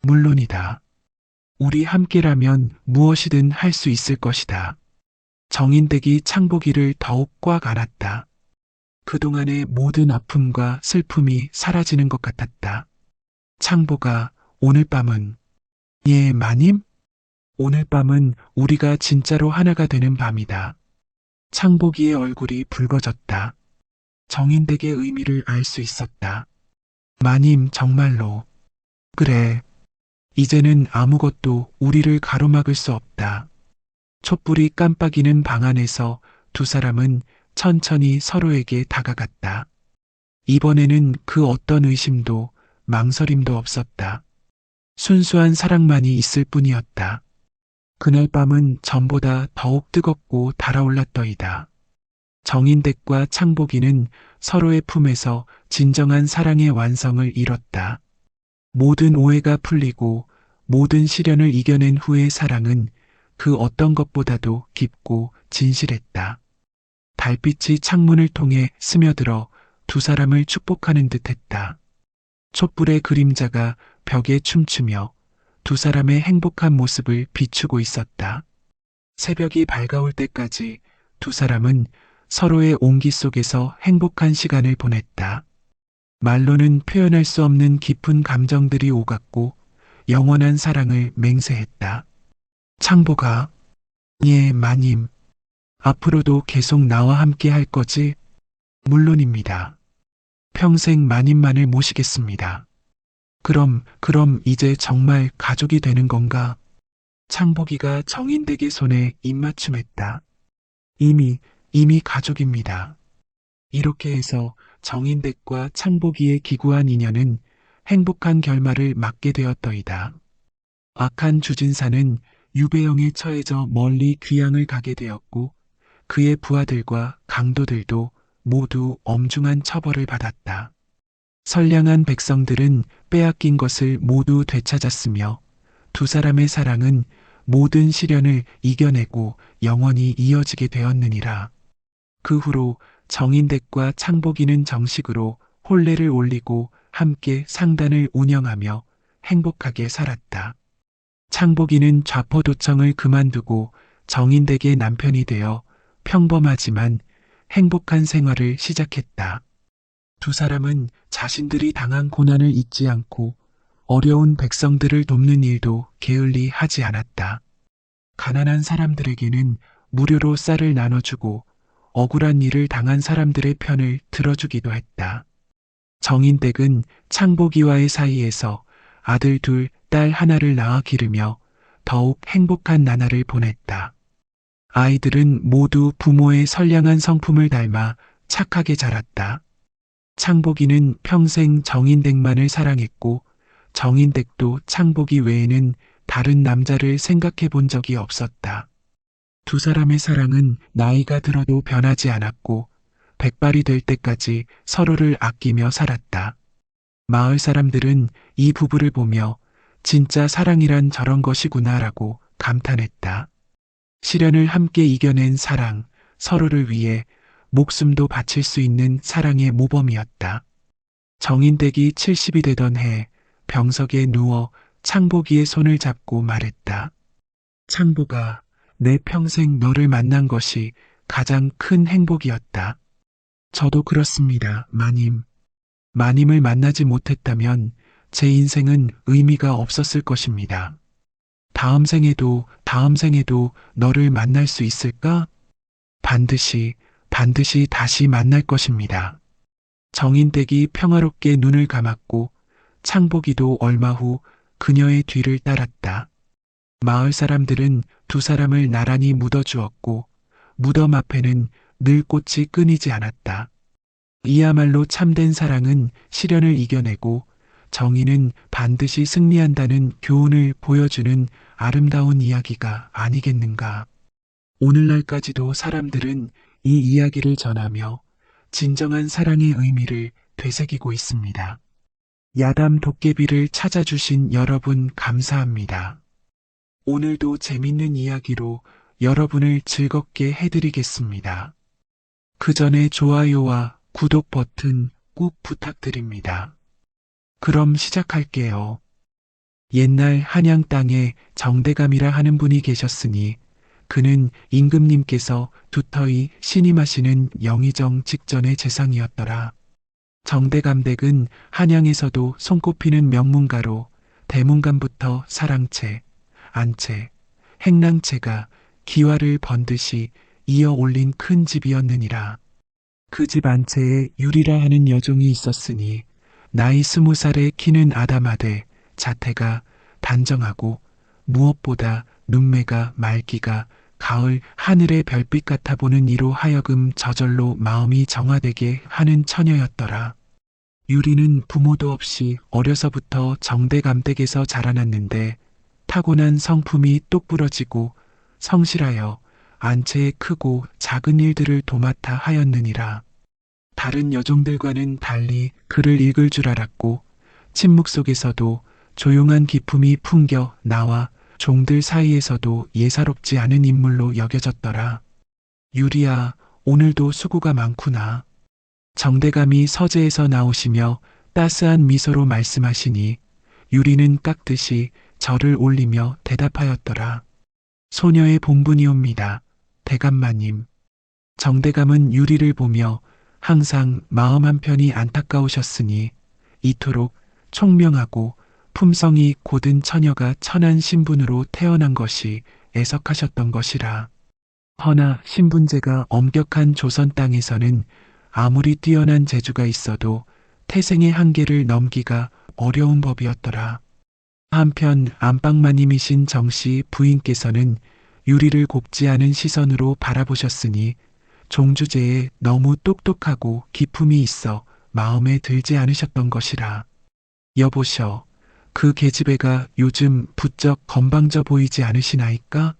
물론이다. 우리 함께라면 무엇이든 할 수 있을 것이다. 정인댁이 창복이를 더욱 꽉 안았다. 그동안의 모든 아픔과 슬픔이 사라지는 것 같았다. 창보가 오늘 밤은 예, 마님? 오늘 밤은 우리가 진짜로 하나가 되는 밤이다. 창복이의 얼굴이 붉어졌다. 정인댁의 의미를 알 수 있었다. 마님, 정말로. 그래. 이제는 아무것도 우리를 가로막을 수 없다. 촛불이 깜빡이는 방 안에서 두 사람은 천천히 서로에게 다가갔다. 이번에는 그 어떤 의심도 망설임도 없었다. 순수한 사랑만이 있을 뿐이었다. 그날 밤은 전보다 더욱 뜨겁고 달아올랐더이다. 정인댁과 창복이는 서로의 품에서 진정한 사랑의 완성을 이뤘다. 모든 오해가 풀리고 모든 시련을 이겨낸 후의 사랑은 그 어떤 것보다도 깊고 진실했다. 달빛이 창문을 통해 스며들어 두 사람을 축복하는 듯했다. 촛불의 그림자가 벽에 춤추며 두 사람의 행복한 모습을 비추고 있었다. 새벽이 밝아올 때까지 두 사람은 서로의 온기 속에서 행복한 시간을 보냈다. 말로는 표현할 수 없는 깊은 감정들이 오갔고 영원한 사랑을 맹세했다. 창보가 예, 마님. 앞으로도 계속 나와 함께 할 거지? 물론입니다. 평생 마님만을 모시겠습니다. 그럼 이제 정말 가족이 되는 건가? 창복이가 정인댁의 손에 입맞춤했다. 이미 가족입니다. 이렇게 해서 정인댁과 창복이의 기구한 인연은 행복한 결말을 맞게 되었더이다. 악한 주진사는 유배형에 처해져 멀리 귀양을 가게 되었고 그의 부하들과 강도들도 모두 엄중한 처벌을 받았다. 선량한 백성들은 빼앗긴 것을 모두 되찾았으며 두 사람의 사랑은 모든 시련을 이겨내고 영원히 이어지게 되었느니라. 그 후로 정인댁과 창복이는 정식으로 혼례를 올리고 함께 상단을 운영하며 행복하게 살았다. 창복이는 좌포도청을 그만두고 정인댁의 남편이 되어 평범하지만 행복한 생활을 시작했다. 두 사람은 자신들이 당한 고난을 잊지 않고 어려운 백성들을 돕는 일도 게을리 하지 않았다. 가난한 사람들에게는 무료로 쌀을 나눠주고 억울한 일을 당한 사람들의 편을 들어주기도 했다. 정인댁은 창복이와의 사이에서 아들 둘, 딸 하나를 낳아 기르며 더욱 행복한 나날을 보냈다. 아이들은 모두 부모의 선량한 성품을 닮아 착하게 자랐다. 창복이는 평생 정인댁만을 사랑했고 정인댁도 창복이 외에는 다른 남자를 생각해 본 적이 없었다. 두 사람의 사랑은 나이가 들어도 변하지 않았고 백발이 될 때까지 서로를 아끼며 살았다. 마을 사람들은 이 부부를 보며 진짜 사랑이란 저런 것이구나라고 감탄했다. 시련을 함께 이겨낸 사랑, 서로를 위해 목숨도 바칠 수 있는 사랑의 모범이었다. 정인댁이 70이 되던 해 병석에 누워 창복이의 손을 잡고 말했다. 창복아, 내 평생 너를 만난 것이 가장 큰 행복이었다. 저도 그렇습니다, 마님. 마님을 만나지 못했다면 제 인생은 의미가 없었을 것입니다. 다음 생에도 너를 만날 수 있을까? 반드시 다시 만날 것입니다. 정인댁이 평화롭게 눈을 감았고 창복이도 얼마 후 그녀의 뒤를 따랐다. 마을 사람들은 두 사람을 나란히 묻어주었고 무덤 앞에는 늘 꽃이 끊이지 않았다. 이야말로 참된 사랑은 시련을 이겨내고 정의는 반드시 승리한다는 교훈을 보여주는 아름다운 이야기가 아니겠는가. 오늘날까지도 사람들은 이 이야기를 전하며 진정한 사랑의 의미를 되새기고 있습니다. 야담 도깨비를 찾아주신 여러분 감사합니다. 오늘도 재밌는 이야기로 여러분을 즐겁게 해드리겠습니다. 그 전에 좋아요와 구독 버튼 꼭 부탁드립니다. 그럼 시작할게요. 옛날 한양 땅에 정대감이라 하는 분이 계셨으니 그는 임금님께서 두터이 신임하시는 영의정 직전의 재상이었더라. 정대감댁은 한양에서도 손꼽히는 명문가로 대문감부터 사랑채, 안채, 행랑채가 기와를 번듯이 이어 올린 큰 집이었느니라. 그 집 안채에 유리라 하는 여종이 있었으니 나이 20살에 키는 아담하되 자태가 단정하고 무엇보다 눈매가 맑기가 가을 하늘의 별빛 같아 보는 이로 하여금 저절로 마음이 정화되게 하는 처녀였더라. 유리는 부모도 없이 어려서부터 정대감댁에서 자라났는데 타고난 성품이 똑부러지고 성실하여 안채의 크고 작은 일들을 도맡아 하였느니라. 다른 여종들과는 달리 글을 읽을 줄 알았고 침묵 속에서도 조용한 기품이 풍겨 나와 종들 사이에서도 예사롭지 않은 인물로 여겨졌더라. 유리야, 오늘도 수고가 많구나. 정대감이 서재에서 나오시며 따스한 미소로 말씀하시니 유리는 깍듯이 절을 올리며 대답하였더라. 소녀의 본분이옵니다. 대감마님. 정대감은 유리를 보며 항상 마음 한편이 안타까우셨으니 이토록 총명하고 품성이 고든 처녀가 천한 신분으로 태어난 것이 애석하셨던 것이라. 허나 신분제가 엄격한 조선 땅에서는 아무리 뛰어난 재주가 있어도 태생의 한계를 넘기가 어려운 법이었더라. 한편 안방마님이신 정씨 부인께서는 유리를 곱지 않은 시선으로 바라보셨으니 종주제에 너무 똑똑하고 기품이 있어 마음에 들지 않으셨던 것이라. 여보셔, 그 계집애가 요즘 부쩍 건방져 보이지 않으시나이까?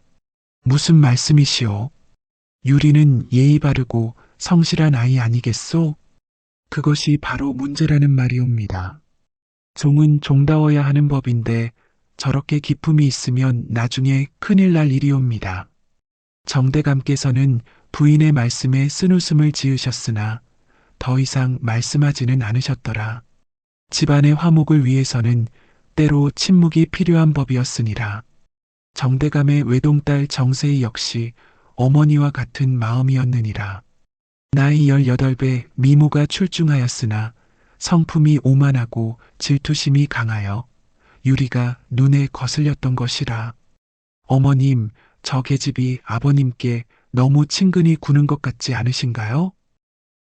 무슨 말씀이시오? 유리는 예의 바르고 성실한 아이 아니겠소? 그것이 바로 문제라는 말이옵니다. 종은 종다워야 하는 법인데 저렇게 기품이 있으면 나중에 큰일 날 일이옵니다. 정대감께서는 부인의 말씀에 쓴웃음을 지으셨으나 더 이상 말씀하지는 않으셨더라. 집안의 화목을 위해서는 때로 침묵이 필요한 법이었으니라. 정대감의 외동딸 정세희 역시 어머니와 같은 마음이었느니라. 나이 18배 미모가 출중하였으나 성품이 오만하고 질투심이 강하여 유리가 눈에 거슬렸던 것이라. 어머님, 저 계집이 아버님께 너무 친근히 구는 것 같지 않으신가요?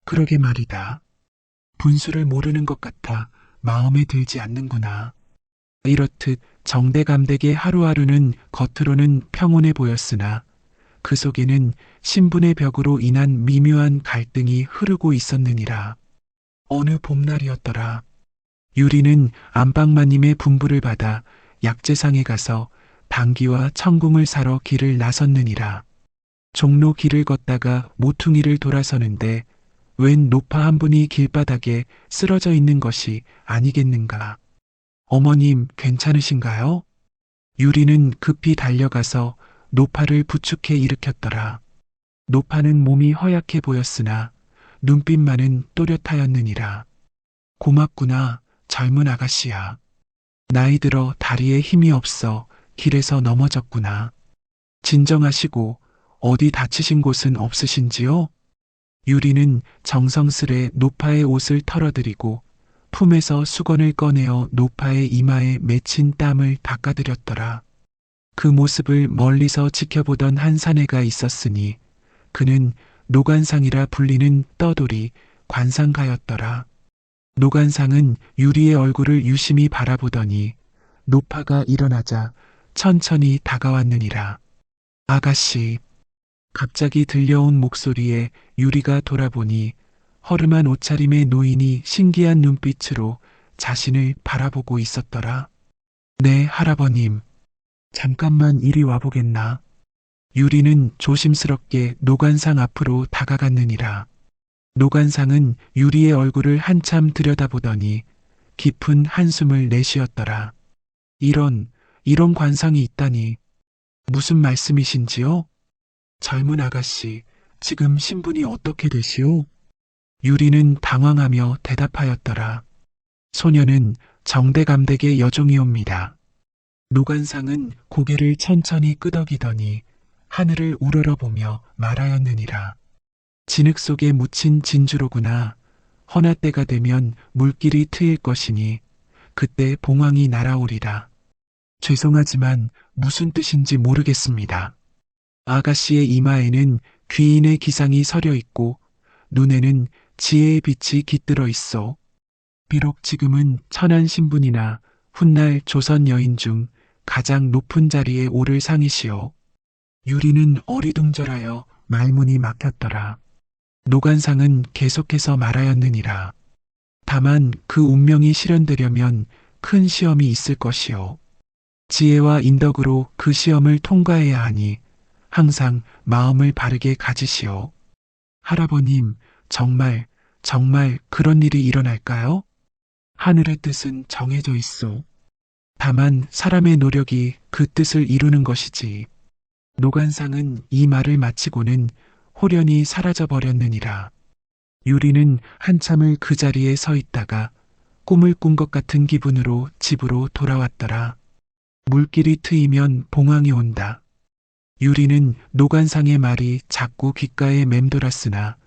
그러게 말이다. 분수를 모르는 것 같아 마음에 들지 않는구나. 이렇듯 정대감댁의 하루하루는 겉으로는 평온해 보였으나 그 속에는 신분의 벽으로 인한 미묘한 갈등이 흐르고 있었느니라. 어느 봄날이었더라. 유리는 안방마님의 분부를 받아 약재상에 가서 당귀와 청궁을 사러 길을 나섰느니라. 종로 길을 걷다가 모퉁이를 돌아서는데 웬 노파 한 분이 길바닥에 쓰러져 있는 것이 아니겠는가. 어머님, 괜찮으신가요? 유리는 급히 달려가서 노파를 부축해 일으켰더라. 노파는 몸이 허약해 보였으나 눈빛만은 또렷하였느니라. 고맙구나, 젊은 아가씨야. 나이 들어 다리에 힘이 없어 길에서 넘어졌구나. 진정하시고 어디 다치신 곳은 없으신지요? 유리는 정성스레 노파의 옷을 털어드리고 품에서 수건을 꺼내어 노파의 이마에 맺힌 땀을 닦아드렸더라. 그 모습을 멀리서 지켜보던 한 사내가 있었으니 그는 노관상이라 불리는 떠돌이 관상가였더라. 노관상은 유리의 얼굴을 유심히 바라보더니 노파가 일어나자 천천히 다가왔느니라. 아가씨. 갑자기 들려온 목소리에 유리가 돌아보니 허름한 옷차림의 노인이 신기한 눈빛으로 자신을 바라보고 있었더라. 네, 할아버님. 잠깐만 이리 와보겠나. 유리는 조심스럽게 노관상 앞으로 다가갔느니라. 노관상은 유리의 얼굴을 한참 들여다보더니 깊은 한숨을 내쉬었더라. 이런 관상이 있다니. 무슨 말씀이신지요? 젊은 아가씨, 지금 신분이 어떻게 되시오? 유리는 당황하며 대답하였더라. 소녀는 정대감댁의 여종이옵니다. 노관상은 고개를 천천히 끄덕이더니 하늘을 우러러보며 말하였느니라. 진흙 속에 묻힌 진주로구나. 허나 때가 되면 물길이 트일 것이니 그때 봉황이 날아오리라. 죄송하지만 무슨 뜻인지 모르겠습니다. 아가씨의 이마에는 귀인의 기상이 서려 있고 눈에는 지혜의 빛이 깃들어 있어. 비록 지금은 천한 신분이나 훗날 조선 여인 중 가장 높은 자리에 오를 상이시오. 유리는 어리둥절하여 말문이 막혔더라. 노관상은 계속해서 말하였느니라. 다만 그 운명이 실현되려면 큰 시험이 있을 것이오. 지혜와 인덕으로 그 시험을 통과해야 하니 항상 마음을 바르게 가지시오. 할아버님, 정말 그런 일이 일어날까요? 하늘의 뜻은 정해져 있어. 다만 사람의 노력이 그 뜻을 이루는 것이지. 노관상은 이 말을 마치고는 호련히 사라져 버렸느니라. 유리는 한참을 그 자리에 서 있다가 꿈을 꾼 것 같은 기분으로 집으로 돌아왔더라. 물길이 트이면 봉황이 온다. 유리는 노관상의 말이 자꾸 귓가에 맴돌았으나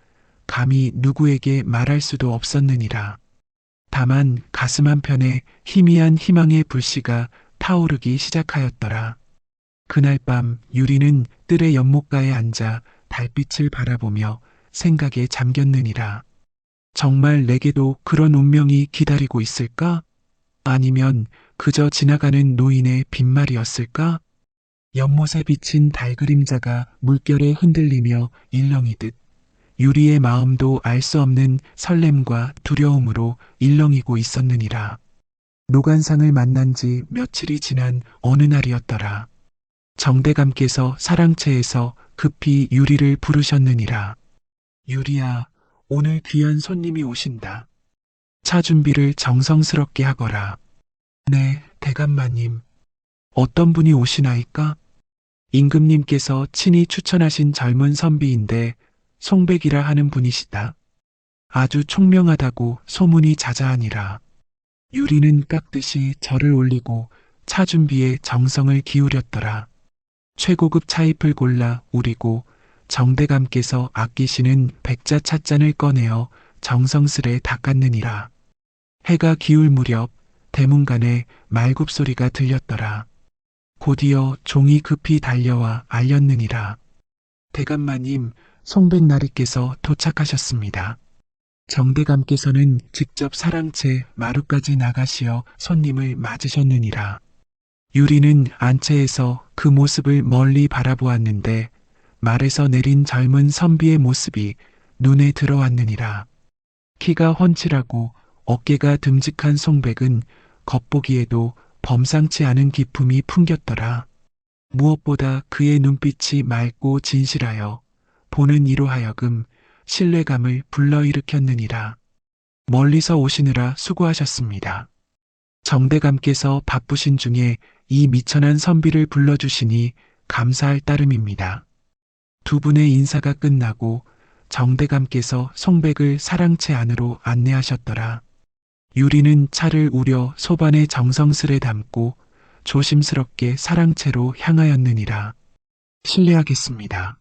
감히 누구에게 말할 수도 없었느니라. 다만 가슴 한편에 희미한 희망의 불씨가 타오르기 시작하였더라. 그날 밤 유리는 뜰의 연못가에 앉아 달빛을 바라보며 생각에 잠겼느니라. 정말 내게도 그런 운명이 기다리고 있을까? 아니면 그저 지나가는 노인의 빈말이었을까? 연못에 비친 달 그림자가 물결에 흔들리며 일렁이듯 유리의 마음도 알 수 없는 설렘과 두려움으로 일렁이고 있었느니라. 노관상을 만난 지 며칠이 지난 어느 날이었더라. 정대감께서 사랑채에서 급히 유리를 부르셨느니라. 유리야, 오늘 귀한 손님이 오신다. 차 준비를 정성스럽게 하거라. 네, 대감마님. 어떤 분이 오시나이까? 임금님께서 친히 추천하신 젊은 선비인데 송백이라 하는 분이시다. 아주 총명하다고 소문이 자자하니라. 유리는 깍듯이 절을 올리고 차 준비에 정성을 기울였더라. 최고급 차잎을 골라 우리고 정대감께서 아끼시는 백자 찻잔을 꺼내어 정성스레 닦았느니라. 해가 기울 무렵 대문간에 말굽소리가 들렸더라. 곧이어 종이 급히 달려와 알렸느니라. 대감마님, 송백나리께서 도착하셨습니다. 정대감께서는 직접 사랑채 마루까지 나가시어 손님을 맞으셨느니라. 유리는 안채에서 그 모습을 멀리 바라보았는데 말에서 내린 젊은 선비의 모습이 눈에 들어왔느니라. 키가 훤칠하고 어깨가 듬직한 송백은 겉보기에도 범상치 않은 기품이 풍겼더라. 무엇보다 그의 눈빛이 맑고 진실하여 보는 이로 하여금 신뢰감을 불러일으켰느니라. 멀리서 오시느라 수고하셨습니다. 정대감께서 바쁘신 중에 이 미천한 선비를 불러주시니 감사할 따름입니다. 두 분의 인사가 끝나고 정대감께서 송백을 사랑채 안으로 안내하셨더라. 유리는 차를 우려 소반에 정성스레 담고 조심스럽게 사랑채로 향하였느니라. 실례하겠습니다.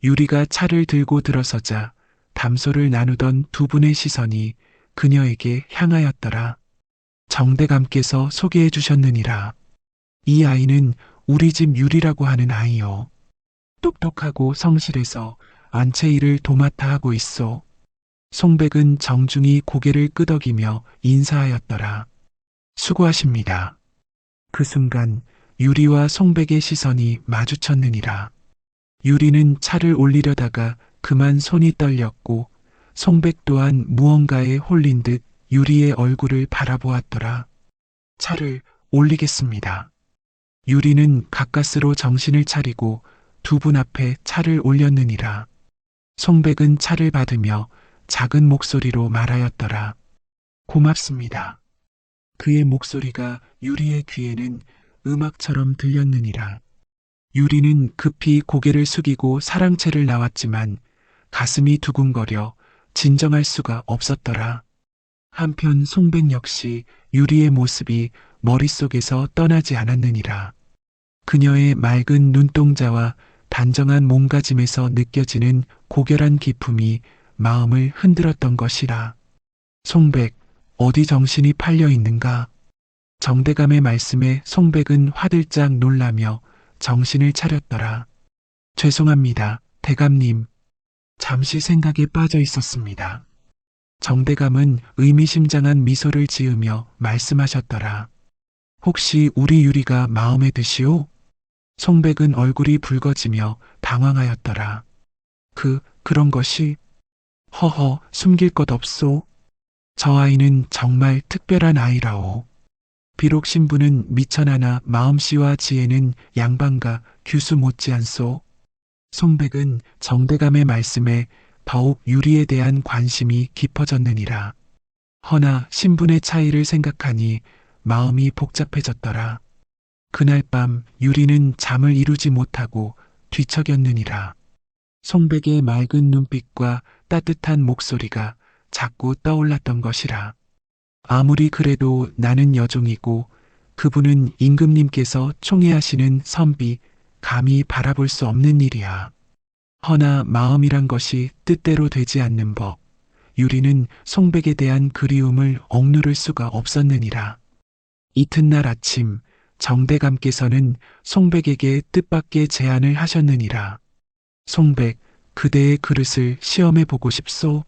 유리가 차를 들고 들어서자 담소를 나누던 두 분의 시선이 그녀에게 향하였더라. 정대감께서 소개해 주셨느니라. 이 아이는 우리 집 유리라고 하는 아이요. 똑똑하고 성실해서 안채 일을 도맡아 하고 있소. 송백은 정중히 고개를 끄덕이며 인사하였더라. 수고하십니다. 그 순간 유리와 송백의 시선이 마주쳤느니라. 유리는 차를 올리려다가 그만 손이 떨렸고 송백 또한 무언가에 홀린 듯 유리의 얼굴을 바라보았더라. 차를 올리겠습니다. 유리는 가까스로 정신을 차리고 두 분 앞에 차를 올렸느니라. 송백은 차를 받으며 작은 목소리로 말하였더라. 고맙습니다. 그의 목소리가 유리의 귀에는 음악처럼 들렸느니라. 유리는 급히 고개를 숙이고 사랑채를 나왔지만 가슴이 두근거려 진정할 수가 없었더라. 한편 송백 역시 유리의 모습이 머릿속에서 떠나지 않았느니라. 그녀의 맑은 눈동자와 단정한 몸가짐에서 느껴지는 고결한 기품이 마음을 흔들었던 것이라. 송백, 어디 정신이 팔려 있는가? 정대감의 말씀에 송백은 화들짝 놀라며 정신을 차렸더라. 죄송합니다, 대감님. 잠시 생각에 빠져 있었습니다. 정대감은 의미심장한 미소를 지으며 말씀하셨더라. 혹시 우리 유리가 마음에 드시오? 송백은 얼굴이 붉어지며 당황하였더라. 그런 것이? 허허, 숨길 것 없소. 저 아이는 정말 특별한 아이라오. 비록 신부는 미천하나 마음씨와 지혜는 양반과 규수 못지않소. 송백은 정대감의 말씀에 더욱 유리에 대한 관심이 깊어졌느니라. 허나 신분의 차이를 생각하니 마음이 복잡해졌더라. 그날 밤 유리는 잠을 이루지 못하고 뒤척였느니라. 송백의 맑은 눈빛과 따뜻한 목소리가 자꾸 떠올랐던 것이라. 아무리 그래도 나는 여종이고 그분은 임금님께서 총애하시는 선비, 감히 바라볼 수 없는 일이야. 허나 마음이란 것이 뜻대로 되지 않는 법. 유리는 송백에 대한 그리움을 억누를 수가 없었느니라. 이튿날 아침 정대감께서는 송백에게 뜻밖의 제안을 하셨느니라. 송백, 그대의 그릇을 시험해 보고 싶소?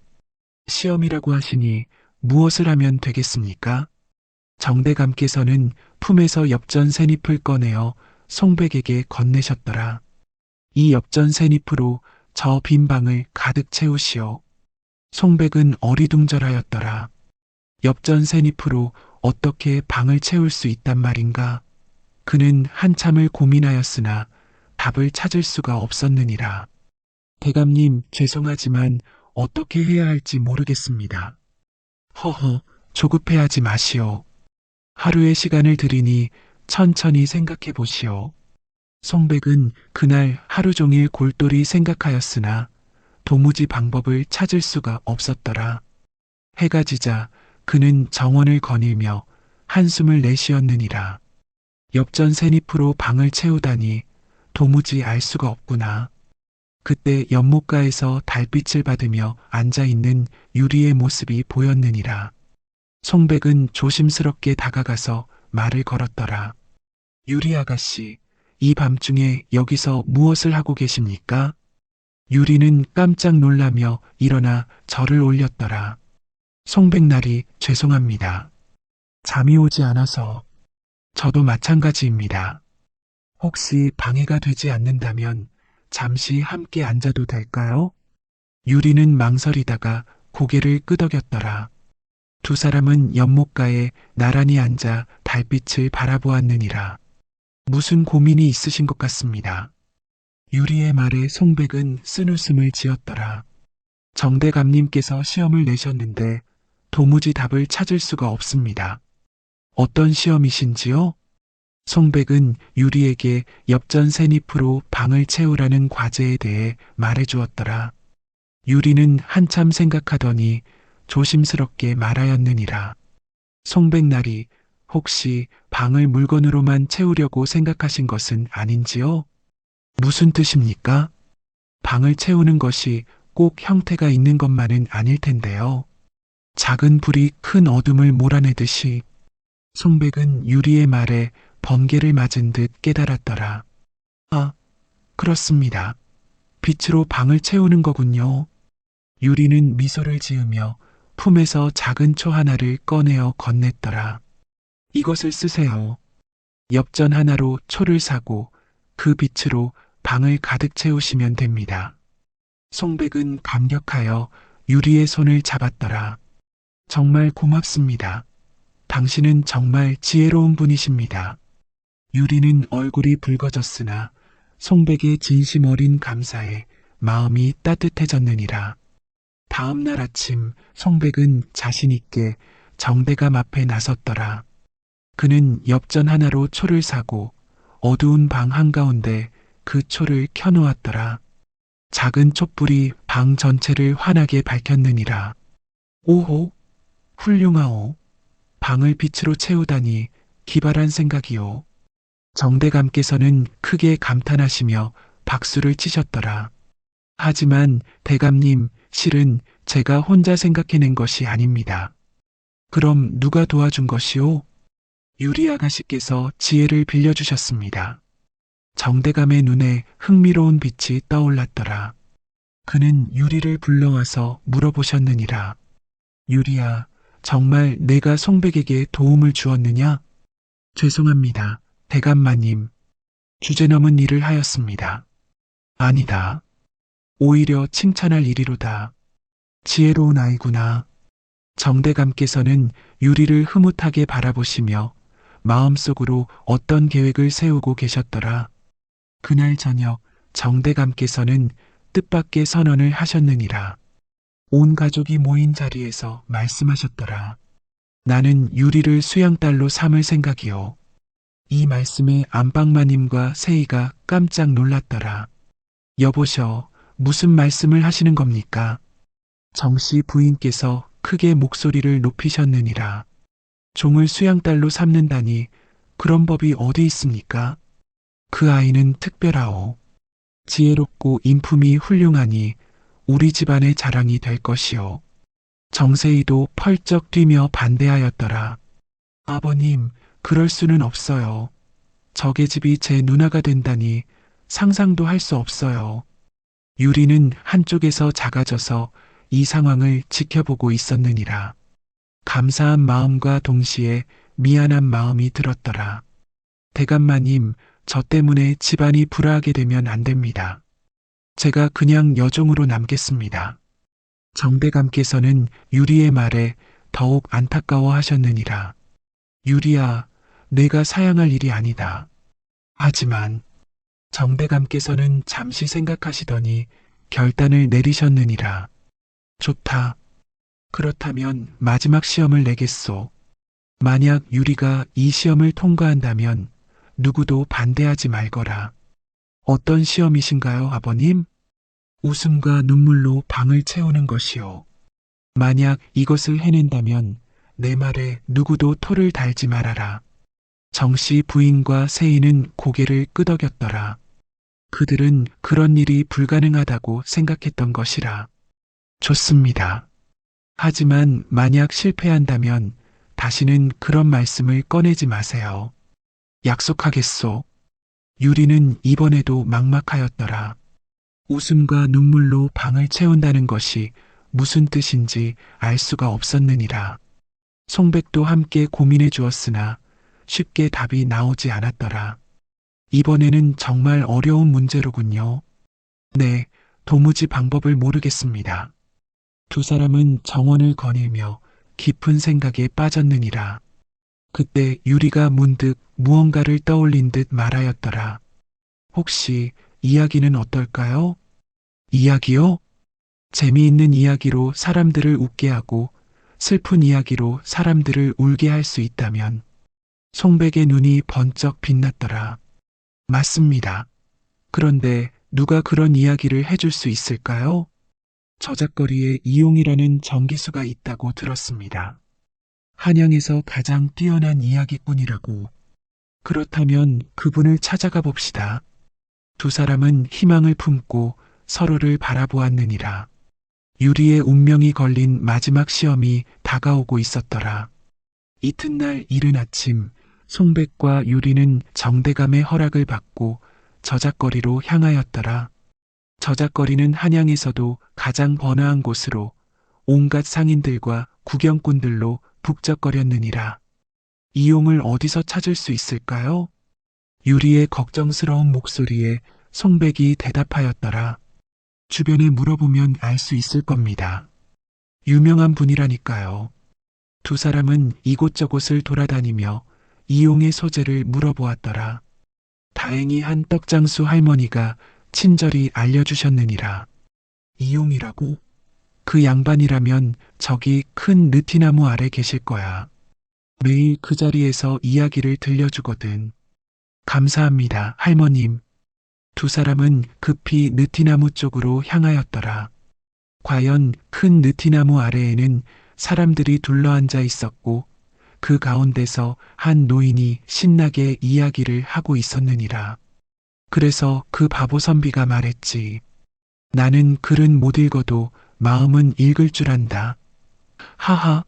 시험이라고 하시니 무엇을 하면 되겠습니까? 정대감께서는 품에서 엽전 새잎을 꺼내어 송백에게 건네셨더라. 이 엽전 새잎으로 저 빈 방을 가득 채우시오. 송백은 어리둥절하였더라. 엽전 새잎으로 어떻게 방을 채울 수 있단 말인가? 그는 한참을 고민하였으나 답을 찾을 수가 없었느니라. 대감님, 죄송하지만 어떻게 해야 할지 모르겠습니다. 허허, 조급해하지 마시오. 하루의 시간을 드리니 천천히 생각해 보시오. 송백은 그날 하루 종일 골똘히 생각하였으나 도무지 방법을 찾을 수가 없었더라. 해가 지자 그는 정원을 거닐며 한숨을 내쉬었느니라. 엽전 새잎으로 방을 채우다니 도무지 알 수가 없구나. 그때 연못가에서 달빛을 받으며 앉아있는 유리의 모습이 보였느니라. 송백은 조심스럽게 다가가서 말을 걸었더라. 유리 아가씨, 이 밤중에 여기서 무엇을 하고 계십니까? 유리는 깜짝 놀라며 일어나 절을 올렸더라. 송백날이 죄송합니다. 잠이 오지 않아서. 저도 마찬가지입니다. 혹시 방해가 되지 않는다면 잠시 함께 앉아도 될까요? 유리는 망설이다가 고개를 끄덕였더라. 두 사람은 연못가에 나란히 앉아 달빛을 바라보았느니라. 무슨 고민이 있으신 것 같습니다. 유리의 말에 송백은 쓴웃음을 지었더라. 정대감님께서 시험을 내셨는데 도무지 답을 찾을 수가 없습니다. 어떤 시험이신지요? 송백은 유리에게 엽전 샌잎으로 방을 채우라는 과제에 대해 말해주었더라. 유리는 한참 생각하더니 조심스럽게 말하였느니라. 송백날이 혹시 방을 물건으로만 채우려고 생각하신 것은 아닌지요? 무슨 뜻입니까? 방을 채우는 것이 꼭 형태가 있는 것만은 아닐 텐데요. 작은 불이 큰 어둠을 몰아내듯이. 송백은 유리의 말에 번개를 맞은 듯 깨달았더라. 아, 그렇습니다. 빛으로 방을 채우는 거군요. 유리는 미소를 지으며 품에서 작은 초 하나를 꺼내어 건넸더라. 이것을 쓰세요. 엽전 하나로 초를 사고 그 빛으로 방을 가득 채우시면 됩니다. 송백은 감격하여 유리의 손을 잡았더라. 정말 고맙습니다. 당신은 정말 지혜로운 분이십니다. 유리는 얼굴이 붉어졌으나 송백의 진심 어린 감사에 마음이 따뜻해졌느니라. 다음 날 아침 송백은 자신 있게 정대감 앞에 나섰더라. 그는 엽전 하나로 초를 사고 어두운 방 한가운데 그 초를 켜놓았더라. 작은 촛불이 방 전체를 환하게 밝혔느니라. 오호, 훌륭하오. 방을 빛으로 채우다니 기발한 생각이오. 정대감께서는 크게 감탄하시며 박수를 치셨더라. 하지만 대감님, 실은 제가 혼자 생각해낸 것이 아닙니다. 그럼 누가 도와준 것이오? 유리 아가씨께서 지혜를 빌려주셨습니다. 정대감의 눈에 흥미로운 빛이 떠올랐더라. 그는 유리를 불러와서 물어보셨느니라. 유리야, 정말 내가 송백에게 도움을 주었느냐? 죄송합니다, 대감마님. 주제넘은 일을 하였습니다. 아니다. 오히려 칭찬할 일이로다. 지혜로운 아이구나. 정대감께서는 유리를 흐뭇하게 바라보시며 마음속으로 어떤 계획을 세우고 계셨더라. 그날 저녁 정대감께서는 뜻밖의 선언을 하셨느니라. 온 가족이 모인 자리에서 말씀하셨더라. 나는 유리를 수양딸로 삼을 생각이요. 이 말씀에 안방마님과 세희가 깜짝 놀랐더라. 여보셔, 무슨 말씀을 하시는 겁니까? 정씨 부인께서 크게 목소리를 높이셨느니라. 종을 수양딸로 삼는다니 그런 법이 어디 있습니까? 그 아이는 특별하오. 지혜롭고 인품이 훌륭하니 우리 집안의 자랑이 될 것이오. 정세희도 펄쩍 뛰며 반대하였더라. 아버님, 그럴 수는 없어요. 적의 집이 제 누나가 된다니 상상도 할 수 없어요. 유리는 한쪽에서 작아져서 이 상황을 지켜보고 있었느니라. 감사한 마음과 동시에 미안한 마음이 들었더라. 대감마님, 저 때문에 집안이 불화하게 되면 안 됩니다. 제가 그냥 여종으로 남겠습니다. 정대감께서는 유리의 말에 더욱 안타까워 하셨느니라. 유리야, 내가 사양할 일이 아니다. 하지만 정대감께서는 잠시 생각하시더니 결단을 내리셨느니라. 좋다. 그렇다면 마지막 시험을 내겠소. 만약 유리가 이 시험을 통과한다면 누구도 반대하지 말거라. 어떤 시험이신가요, 아버님? 웃음과 눈물로 방을 채우는 것이요. 만약 이것을 해낸다면 내 말에 누구도 토를 달지 말아라. 정씨 부인과 세희는 고개를 끄덕였더라. 그들은 그런 일이 불가능하다고 생각했던 것이라. 좋습니다. 하지만 만약 실패한다면 다시는 그런 말씀을 꺼내지 마세요. 약속하겠소. 유리는 이번에도 막막하였더라. 웃음과 눈물로 방을 채운다는 것이 무슨 뜻인지 알 수가 없었느니라. 송백도 함께 고민해 주었으나 쉽게 답이 나오지 않았더라. 이번에는 정말 어려운 문제로군요. 네, 도무지 방법을 모르겠습니다. 두 사람은 정원을 거닐며 깊은 생각에 빠졌느니라. 그때 유리가 문득 무언가를 떠올린 듯 말하였더라. 혹시 이야기는 어떨까요? 이야기요? 재미있는 이야기로 사람들을 웃게 하고 슬픈 이야기로 사람들을 울게 할 수 있다면. 송백의 눈이 번쩍 빛났더라. 맞습니다. 그런데 누가 그런 이야기를 해줄 수 있을까요? 저작거리에 이용이라는 정기수가 있다고 들었습니다. 한양에서 가장 뛰어난 이야기꾼이라고. 그렇다면 그분을 찾아가 봅시다. 두 사람은 희망을 품고 서로를 바라보았느니라. 유리의 운명이 걸린 마지막 시험이 다가오고 있었더라. 이튿날 이른 아침, 송백과 유리는 정대감의 허락을 받고 저작거리로 향하였더라. 저작거리는 한양에서도 가장 번화한 곳으로 온갖 상인들과 구경꾼들로 북적거렸느니라. 이용을 어디서 찾을 수 있을까요? 유리의 걱정스러운 목소리에 송백이 대답하였더라. 주변에 물어보면 알 수 있을 겁니다. 유명한 분이라니까요. 두 사람은 이곳저곳을 돌아다니며 이용의 소재를 물어보았더라. 다행히 한 떡장수 할머니가 친절히 알려주셨느니라. 이용이라고? 그 양반이라면 저기 큰 느티나무 아래 계실 거야. 매일 그 자리에서 이야기를 들려주거든. 감사합니다, 할머님. 두 사람은 급히 느티나무 쪽으로 향하였더라. 과연 큰 느티나무 아래에는 사람들이 둘러앉아 있었고 그 가운데서 한 노인이 신나게 이야기를 하고 있었느니라. 그래서 그 바보 선비가 말했지. 나는 글은 못 읽어도 마음은 읽을 줄 안다. 하하.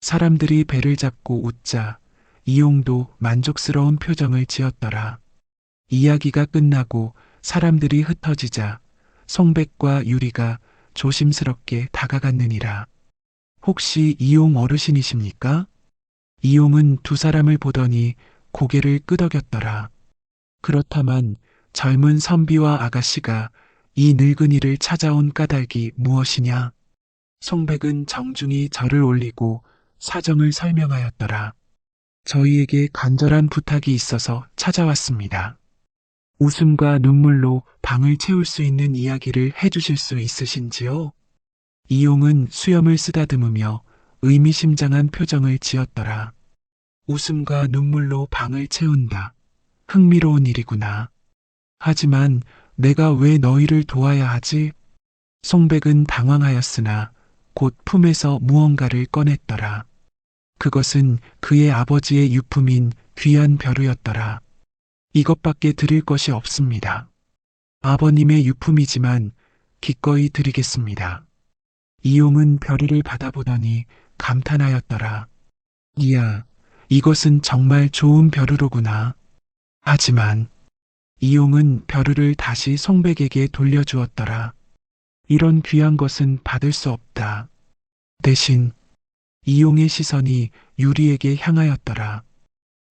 사람들이 배를 잡고 웃자 이용도 만족스러운 표정을 지었더라. 이야기가 끝나고 사람들이 흩어지자 송백과 유리가 조심스럽게 다가갔느니라. 혹시 이용 어르신이십니까? 이용은 두 사람을 보더니 고개를 끄덕였더라. 그렇다만 젊은 선비와 아가씨가 이 늙은이를 찾아온 까닭이 무엇이냐? 송백은 정중히 절을 올리고 사정을 설명하였더라. 저희에게 간절한 부탁이 있어서 찾아왔습니다. 웃음과 눈물로 방을 채울 수 있는 이야기를 해주실 수 있으신지요? 이용은 수염을 쓰다듬으며 의미심장한 표정을 지었더라. 웃음과 눈물로 방을 채운다. 흥미로운 일이구나. 하지만 내가 왜 너희를 도와야 하지? 송백은 당황하였으나 곧 품에서 무언가를 꺼냈더라. 그것은 그의 아버지의 유품인 귀한 벼루였더라. 이것밖에 드릴 것이 없습니다. 아버님의 유품이지만 기꺼이 드리겠습니다. 이용은 벼루를 받아보더니 감탄하였더라. 이야, 이것은 정말 좋은 벼루로구나. 하지만 이용은 벼루를 다시 송백에게 돌려주었더라. 이런 귀한 것은 받을 수 없다. 대신 이용의 시선이 유리에게 향하였더라.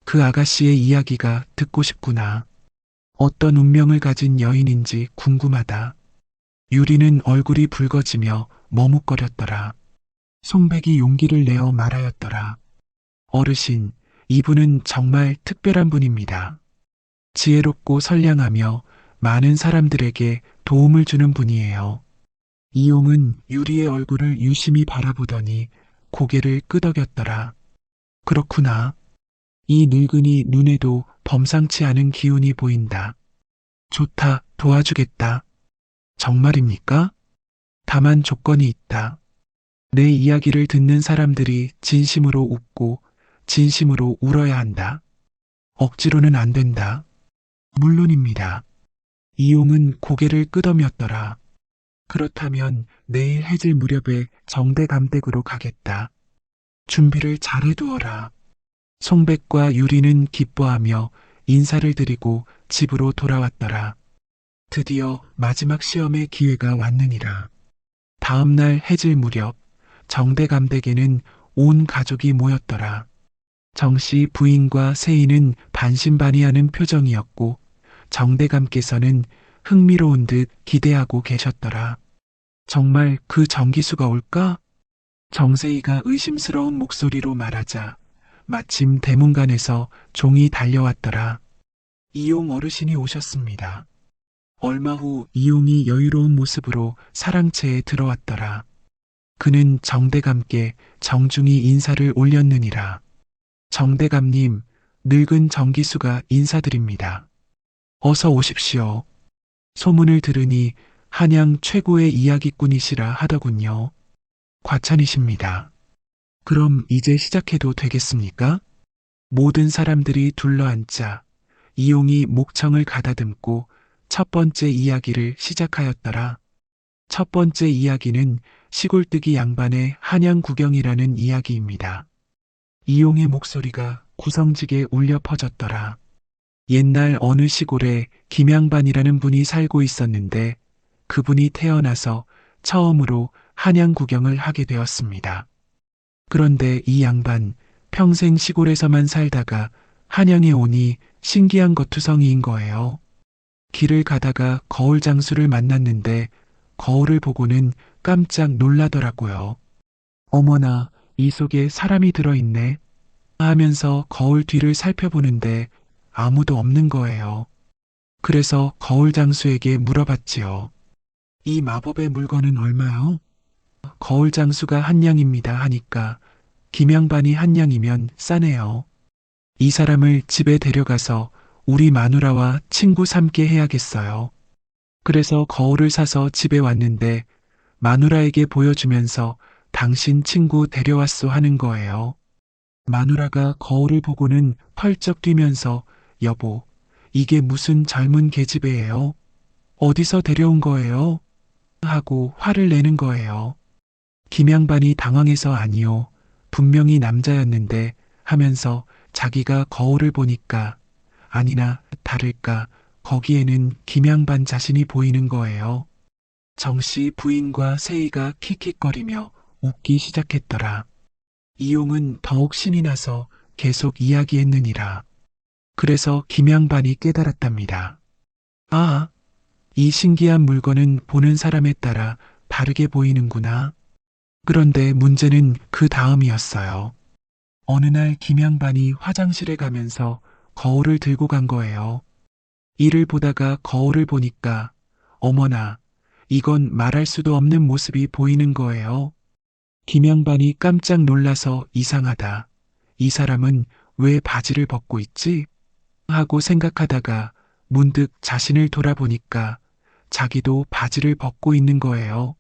그 아가씨의 이야기가 듣고 싶구나. 어떤 운명을 가진 여인인지 궁금하다. 유리는 얼굴이 붉어지며 머뭇거렸더라. 송백이 용기를 내어 말하였더라. 어르신, 이분은 정말 특별한 분입니다. 지혜롭고 선량하며 많은 사람들에게 도움을 주는 분이에요. 이용은 유리의 얼굴을 유심히 바라보더니 고개를 끄덕였더라. 그렇구나. 이 늙은이 눈에도 범상치 않은 기운이 보인다. 좋다, 도와주겠다. 정말입니까? 다만 조건이 있다. 내 이야기를 듣는 사람들이 진심으로 웃고 진심으로 울어야 한다. 억지로는 안 된다. 물론입니다. 이용은 고개를 끄덕였더라. 그렇다면 내일 해질 무렵에 정대감댁으로 가겠다. 준비를 잘해두어라. 송백과 유리는 기뻐하며 인사를 드리고 집으로 돌아왔더라. 드디어 마지막 시험의 기회가 왔느니라. 다음 날 해질 무렵 정대감댁에는 온 가족이 모였더라. 정씨 부인과 세인은 반신반의하는 표정이었고 정대감께서는 흥미로운 듯 기대하고 계셨더라. 정말 그 정기수가 올까? 정세희가 의심스러운 목소리로 말하자 마침 대문간에서 종이 달려왔더라. 이용 어르신이 오셨습니다. 얼마 후 이용이 여유로운 모습으로 사랑채에 들어왔더라. 그는 정대감께 정중히 인사를 올렸느니라. 정대감님, 늙은 정기수가 인사드립니다. 어서 오십시오. 소문을 들으니 한양 최고의 이야기꾼이시라 하더군요. 과찬이십니다. 그럼 이제 시작해도 되겠습니까? 모든 사람들이 둘러앉자 이용이 목청을 가다듬고 첫 번째 이야기를 시작하였더라. 첫 번째 이야기는 시골뜨기 양반의 한양 구경이라는 이야기입니다. 이용의 목소리가 구성지게 울려 퍼졌더라. 옛날 어느 시골에 김양반이라는 분이 살고 있었는데 그분이 태어나서 처음으로 한양 구경을 하게 되었습니다. 그런데 이 양반 평생 시골에서만 살다가 한양에 오니 신기한 것투성이인 거예요. 길을 가다가 거울 장수를 만났는데 거울을 보고는 깜짝 놀라더라고요. 어머나, 이 속에 사람이 들어있네 하면서 거울 뒤를 살펴보는데 아무도 없는 거예요. 그래서 거울 장수에게 물어봤지요. 이 마법의 물건은 얼마요? 거울 장수가 한 냥입니다 하니까 김양반이 한 냥이면 싸네요. 이 사람을 집에 데려가서 우리 마누라와 친구 삼게 해야겠어요. 그래서 거울을 사서 집에 왔는데 마누라에게 보여주면서 당신 친구 데려왔소 하는 거예요. 마누라가 거울을 보고는 펄쩍 뛰면서 여보, 이게 무슨 젊은 계집애예요? 어디서 데려온 거예요? 하고 화를 내는 거예요. 김양반이 당황해서 아니요. 분명히 남자였는데 하면서 자기가 거울을 보니까 아니나 다를까 거기에는 김양반 자신이 보이는 거예요. 정씨 부인과 세희가 킥킥거리며 웃기 시작했더라. 이용은 더욱 신이 나서 계속 이야기했느니라. 그래서 김양반이 깨달았답니다. 아, 이 신기한 물건은 보는 사람에 따라 다르게 보이는구나. 그런데 문제는 그 다음이었어요. 어느 날 김양반이 화장실에 가면서 거울을 들고 간 거예요. 이를 보다가 거울을 보니까 어머나, 이건 말할 수도 없는 모습이 보이는 거예요. 김양반이 깜짝 놀라서 이상하다. 이 사람은 왜 바지를 벗고 있지? 하고 생각하다가 문득 자신을 돌아보니까 자기도 바지를 벗고 있는 거예요.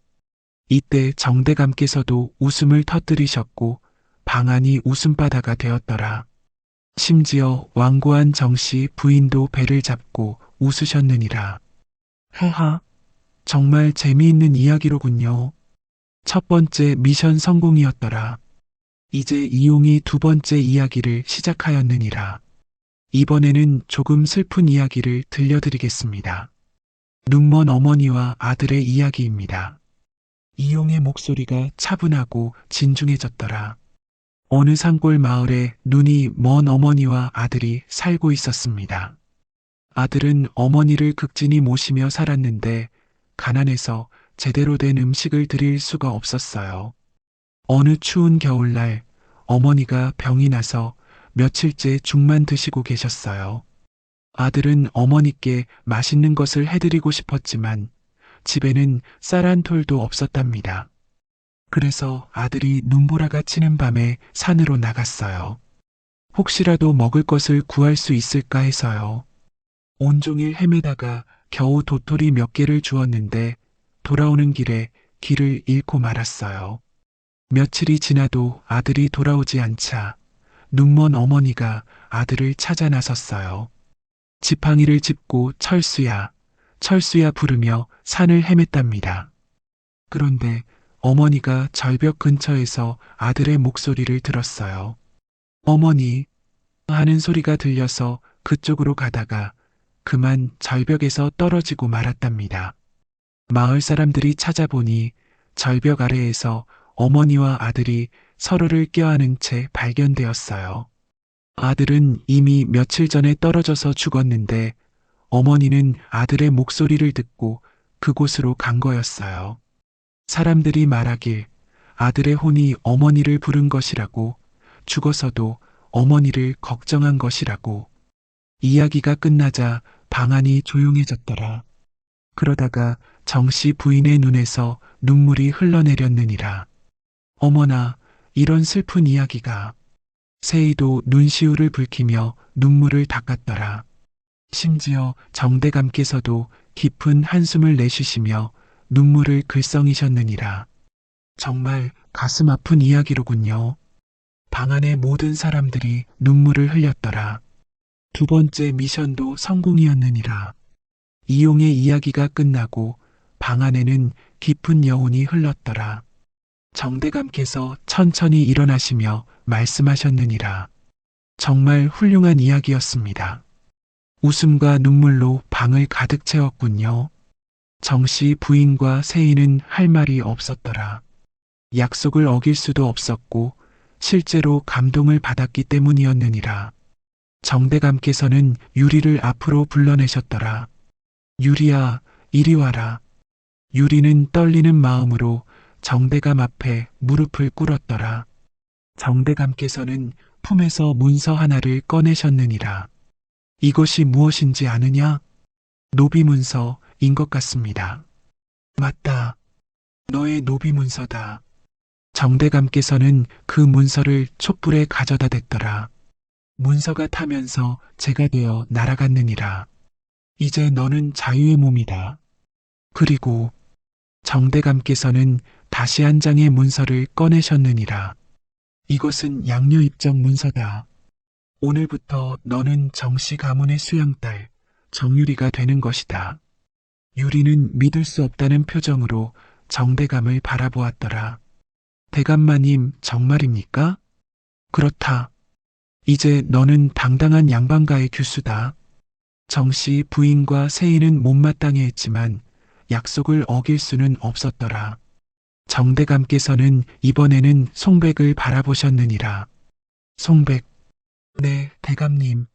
이때 정대감께서도 웃음을 터뜨리셨고 방안이 웃음바다가 되었더라. 심지어 완고한 정씨 부인도 배를 잡고 웃으셨느니라. 하하, 정말 재미있는 이야기로군요. 첫 번째 미션 성공이었더라. 이제 이용이 두 번째 이야기를 시작하였느니라. 이번에는 조금 슬픈 이야기를 들려드리겠습니다. 눈먼 어머니와 아들의 이야기입니다. 이용의 목소리가 차분하고 진중해졌더라. 어느 산골 마을에 눈이 먼 어머니와 아들이 살고 있었습니다. 아들은 어머니를 극진히 모시며 살았는데 가난해서 제대로 된 음식을 드릴 수가 없었어요. 어느 추운 겨울날 어머니가 병이 나서 며칠째 죽만 드시고 계셨어요. 아들은 어머니께 맛있는 것을 해드리고 싶었지만 집에는 쌀 한 톨도 없었답니다. 그래서 아들이 눈보라가 치는 밤에 산으로 나갔어요. 혹시라도 먹을 것을 구할 수 있을까 해서요. 온종일 헤매다가 겨우 도토리 몇 개를 주었는데 돌아오는 길에 길을 잃고 말았어요. 며칠이 지나도 아들이 돌아오지 않자 눈먼 어머니가 아들을 찾아 나섰어요. 지팡이를 짚고 철수야, 철수야 부르며 산을 헤맸답니다. 그런데 어머니가 절벽 근처에서 아들의 목소리를 들었어요. 어머니 하는 소리가 들려서 그쪽으로 가다가 그만 절벽에서 떨어지고 말았답니다. 마을 사람들이 찾아보니 절벽 아래에서 어머니와 아들이 서로를 껴안은 채 발견되었어요. 아들은 이미 며칠 전에 떨어져서 죽었는데 어머니는 아들의 목소리를 듣고 그곳으로 간 거였어요. 사람들이 말하길 아들의 혼이 어머니를 부른 것이라고, 죽어서도 어머니를 걱정한 것이라고. 이야기가 끝나자 방 안이 조용해졌더라. 그러다가 정씨 부인의 눈에서 눈물이 흘러내렸느니라. 어머나, 이런 슬픈 이야기가. 세이도 눈시울을 붉히며 눈물을 닦았더라. 심지어 정대감께서도 깊은 한숨을 내쉬시며 눈물을 글썽이셨느니라. 정말 가슴 아픈 이야기로군요. 방 안의 모든 사람들이 눈물을 흘렸더라. 두 번째 미션도 성공이었느니라. 이용의 이야기가 끝나고 방 안에는 깊은 여운이 흘렀더라. 정대감께서 천천히 일어나시며 말씀하셨느니라. 정말 훌륭한 이야기였습니다. 웃음과 눈물로 방을 가득 채웠군요. 정씨 부인과 세인은 할 말이 없었더라. 약속을 어길 수도 없었고 실제로 감동을 받았기 때문이었느니라. 정대감께서는 유리를 앞으로 불러내셨더라. 유리야, 이리 와라. 유리는 떨리는 마음으로 정대감 앞에 무릎을 꿇었더라. 정대감께서는 품에서 문서 하나를 꺼내셨느니라. 이것이 무엇인지 아느냐? 노비문서인 것 같습니다. 맞다. 너의 노비문서다. 정대감께서는 그 문서를 촛불에 가져다 댔더라. 문서가 타면서 제가 되어 날아갔느니라. 이제 너는 자유의 몸이다. 그리고 정대감께서는 다시 한 장의 문서를 꺼내셨느니라. 이것은 양녀 입정 문서다. 오늘부터 너는 정씨 가문의 수양딸 정유리가 되는 것이다. 유리는 믿을 수 없다는 표정으로 정대감을 바라보았더라. 대감마님, 정말입니까? 그렇다. 이제 너는 당당한 양반가의 규수다. 정씨 부인과 세인은 못마땅해 했지만 약속을 어길 수는 없었더라. 정대감께서는 이번에는 송백을 바라보셨느니라. 송백, 네, 대감님.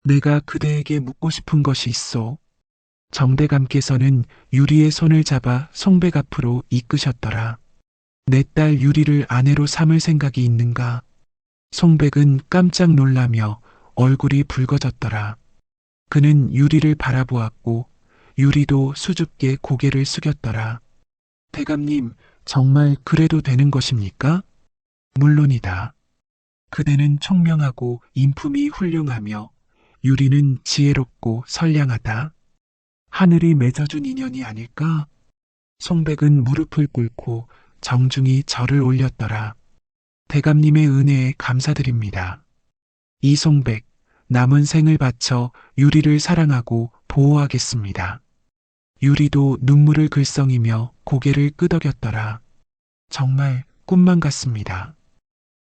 내가 그대에게 묻고 싶은 것이 있어. 정대감께서는 유리의 손을 잡아 송백 앞으로 이끄셨더라. 내 딸 유리를 아내로 삼을 생각이 있는가? 송백은 깜짝 놀라며 얼굴이 붉어졌더라. 그는 유리를 바라보았고 유리도 수줍게 고개를 숙였더라. 대감님, 정말 그래도 되는 것입니까? 물론이다. 그대는 총명하고 인품이 훌륭하며 유리는 지혜롭고 선량하다. 하늘이 맺어준 인연이 아닐까? 송백은 무릎을 꿇고 정중히 절을 올렸더라. 대감님의 은혜에 감사드립니다. 이송백, 남은 생을 바쳐 유리를 사랑하고 보호하겠습니다. 유리도 눈물을 글썽이며 고개를 끄덕였더라. 정말 꿈만 같습니다.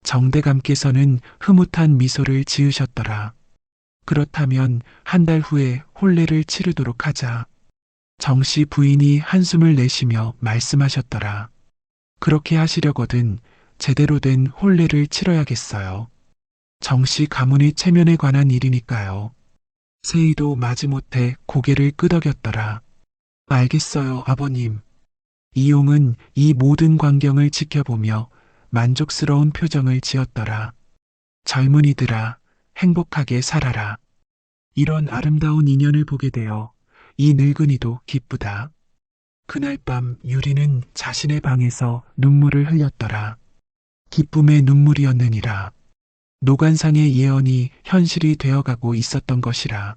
정대감께서는 흐뭇한 미소를 지으셨더라. 그렇다면 한 달 후에 혼례를 치르도록 하자. 정씨 부인이 한숨을 내쉬며 말씀하셨더라. 그렇게 하시려거든 제대로 된 혼례를 치러야겠어요. 정씨 가문의 체면에 관한 일이니까요. 세이도 마지못해 고개를 끄덕였더라. 알겠어요, 아버님. 이용은 이 모든 광경을 지켜보며 만족스러운 표정을 지었더라. 젊은이들아, 행복하게 살아라. 이런 아름다운 인연을 보게 되어 이 늙은이도 기쁘다. 그날 밤 유리는 자신의 방에서 눈물을 흘렸더라. 기쁨의 눈물이었느니라. 노관상의 예언이 현실이 되어가고 있었던 것이라.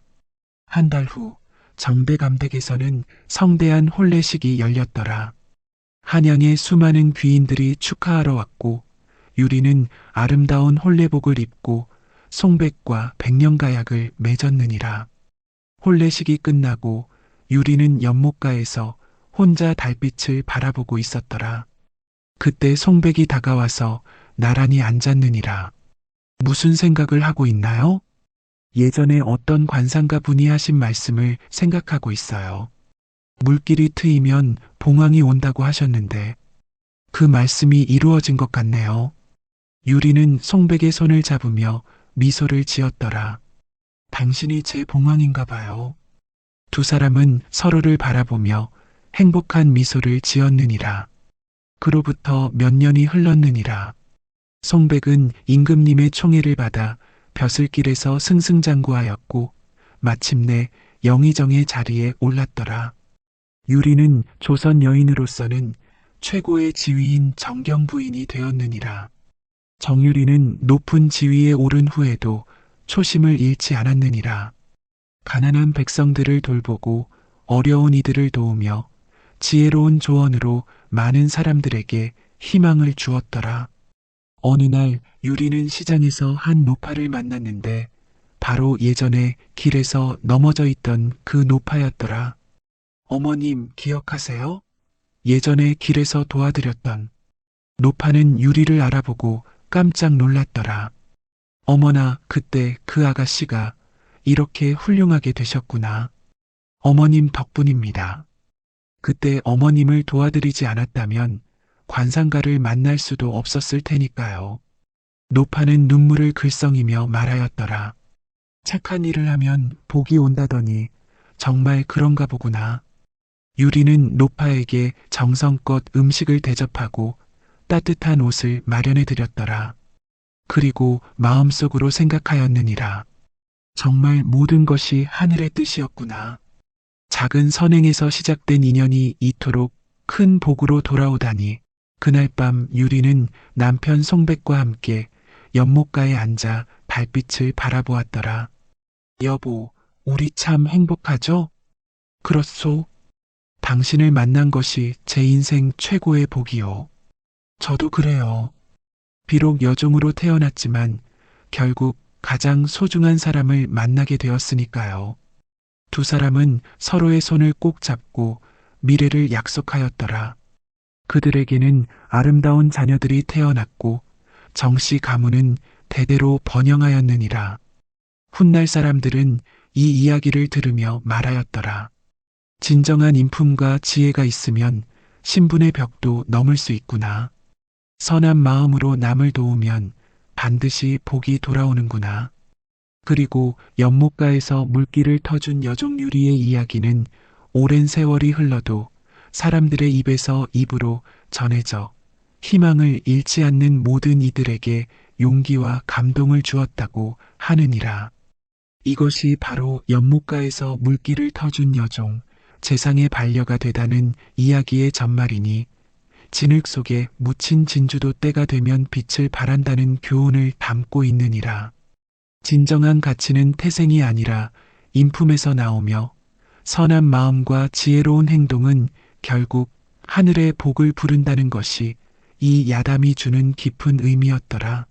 한 달 후 정대감댁에서는 성대한 혼례식이 열렸더라. 한양의 수많은 귀인들이 축하하러 왔고 유리는 아름다운 혼례복을 입고 송백과 백년가약을 맺었느니라. 혼례식이 끝나고 유리는 연못가에서 혼자 달빛을 바라보고 있었더라. 그때 송백이 다가와서 나란히 앉았느니라. 무슨 생각을 하고 있나요? 예전에 어떤 관상가 분이 하신 말씀을 생각하고 있어요. 물길이 트이면 봉황이 온다고 하셨는데 그 말씀이 이루어진 것 같네요. 유리는 송백의 손을 잡으며 미소를 지었더라. 당신이 제 봉황인가 봐요. 두 사람은 서로를 바라보며 행복한 미소를 지었느니라. 그로부터 몇 년이 흘렀느니라. 송백은 임금님의 총애를 받아 벼슬길에서 승승장구하였고 마침내 영의정의 자리에 올랐더라. 유리는 조선 여인으로서는 최고의 지위인 정경 부인이 되었느니라. 정유리는 높은 지위에 오른 후에도 초심을 잃지 않았느니라. 가난한 백성들을 돌보고 어려운 이들을 도우며 지혜로운 조언으로 많은 사람들에게 희망을 주었더라. 어느 날 유리는 시장에서 한 노파를 만났는데 바로 예전에 길에서 넘어져 있던 그 노파였더라. 어머님 기억하세요? 예전에 길에서 도와드렸던. 노파는 유리를 알아보고 깜짝 놀랐더라. 어머나, 그때 그 아가씨가 이렇게 훌륭하게 되셨구나. 어머님 덕분입니다. 그때 어머님을 도와드리지 않았다면 관상가를 만날 수도 없었을 테니까요. 노파는 눈물을 글썽이며 말하였더라. 착한 일을 하면 복이 온다더니 정말 그런가 보구나. 유리는 노파에게 정성껏 음식을 대접하고 따뜻한 옷을 마련해 드렸더라. 그리고 마음속으로 생각하였느니라. 정말 모든 것이 하늘의 뜻이었구나. 작은 선행에서 시작된 인연이 이토록 큰 복으로 돌아오다니. 그날 밤 유리는 남편 송백과 함께 연못가에 앉아 달빛을 바라보았더라. 여보, 우리 참 행복하죠? 그렇소. 당신을 만난 것이 제 인생 최고의 복이요. 저도 그래요. 비록 여종으로 태어났지만 결국 가장 소중한 사람을 만나게 되었으니까요. 두 사람은 서로의 손을 꼭 잡고 미래를 약속하였더라. 그들에게는 아름다운 자녀들이 태어났고 정씨 가문은 대대로 번영하였느니라. 훗날 사람들은 이 이야기를 들으며 말하였더라. 진정한 인품과 지혜가 있으면 신분의 벽도 넘을 수 있구나. 선한 마음으로 남을 도우면 반드시 복이 돌아오는구나. 그리고 연못가에서 물길을 터준 여종 유리의 이야기는 오랜 세월이 흘러도 사람들의 입에서 입으로 전해져 희망을 잃지 않는 모든 이들에게 용기와 감동을 주었다고 하느니라. 이것이 바로 연못가에서 물길을 터준 여종, 재상의 반려가 되다는 이야기의 전말이니 진흙 속에 묻힌 진주도 때가 되면 빛을 발한다는 교훈을 담고 있느니라. 진정한 가치는 태생이 아니라 인품에서 나오며 선한 마음과 지혜로운 행동은 결국 하늘의 복을 부른다는 것이 이 야담이 주는 깊은 의미였더라.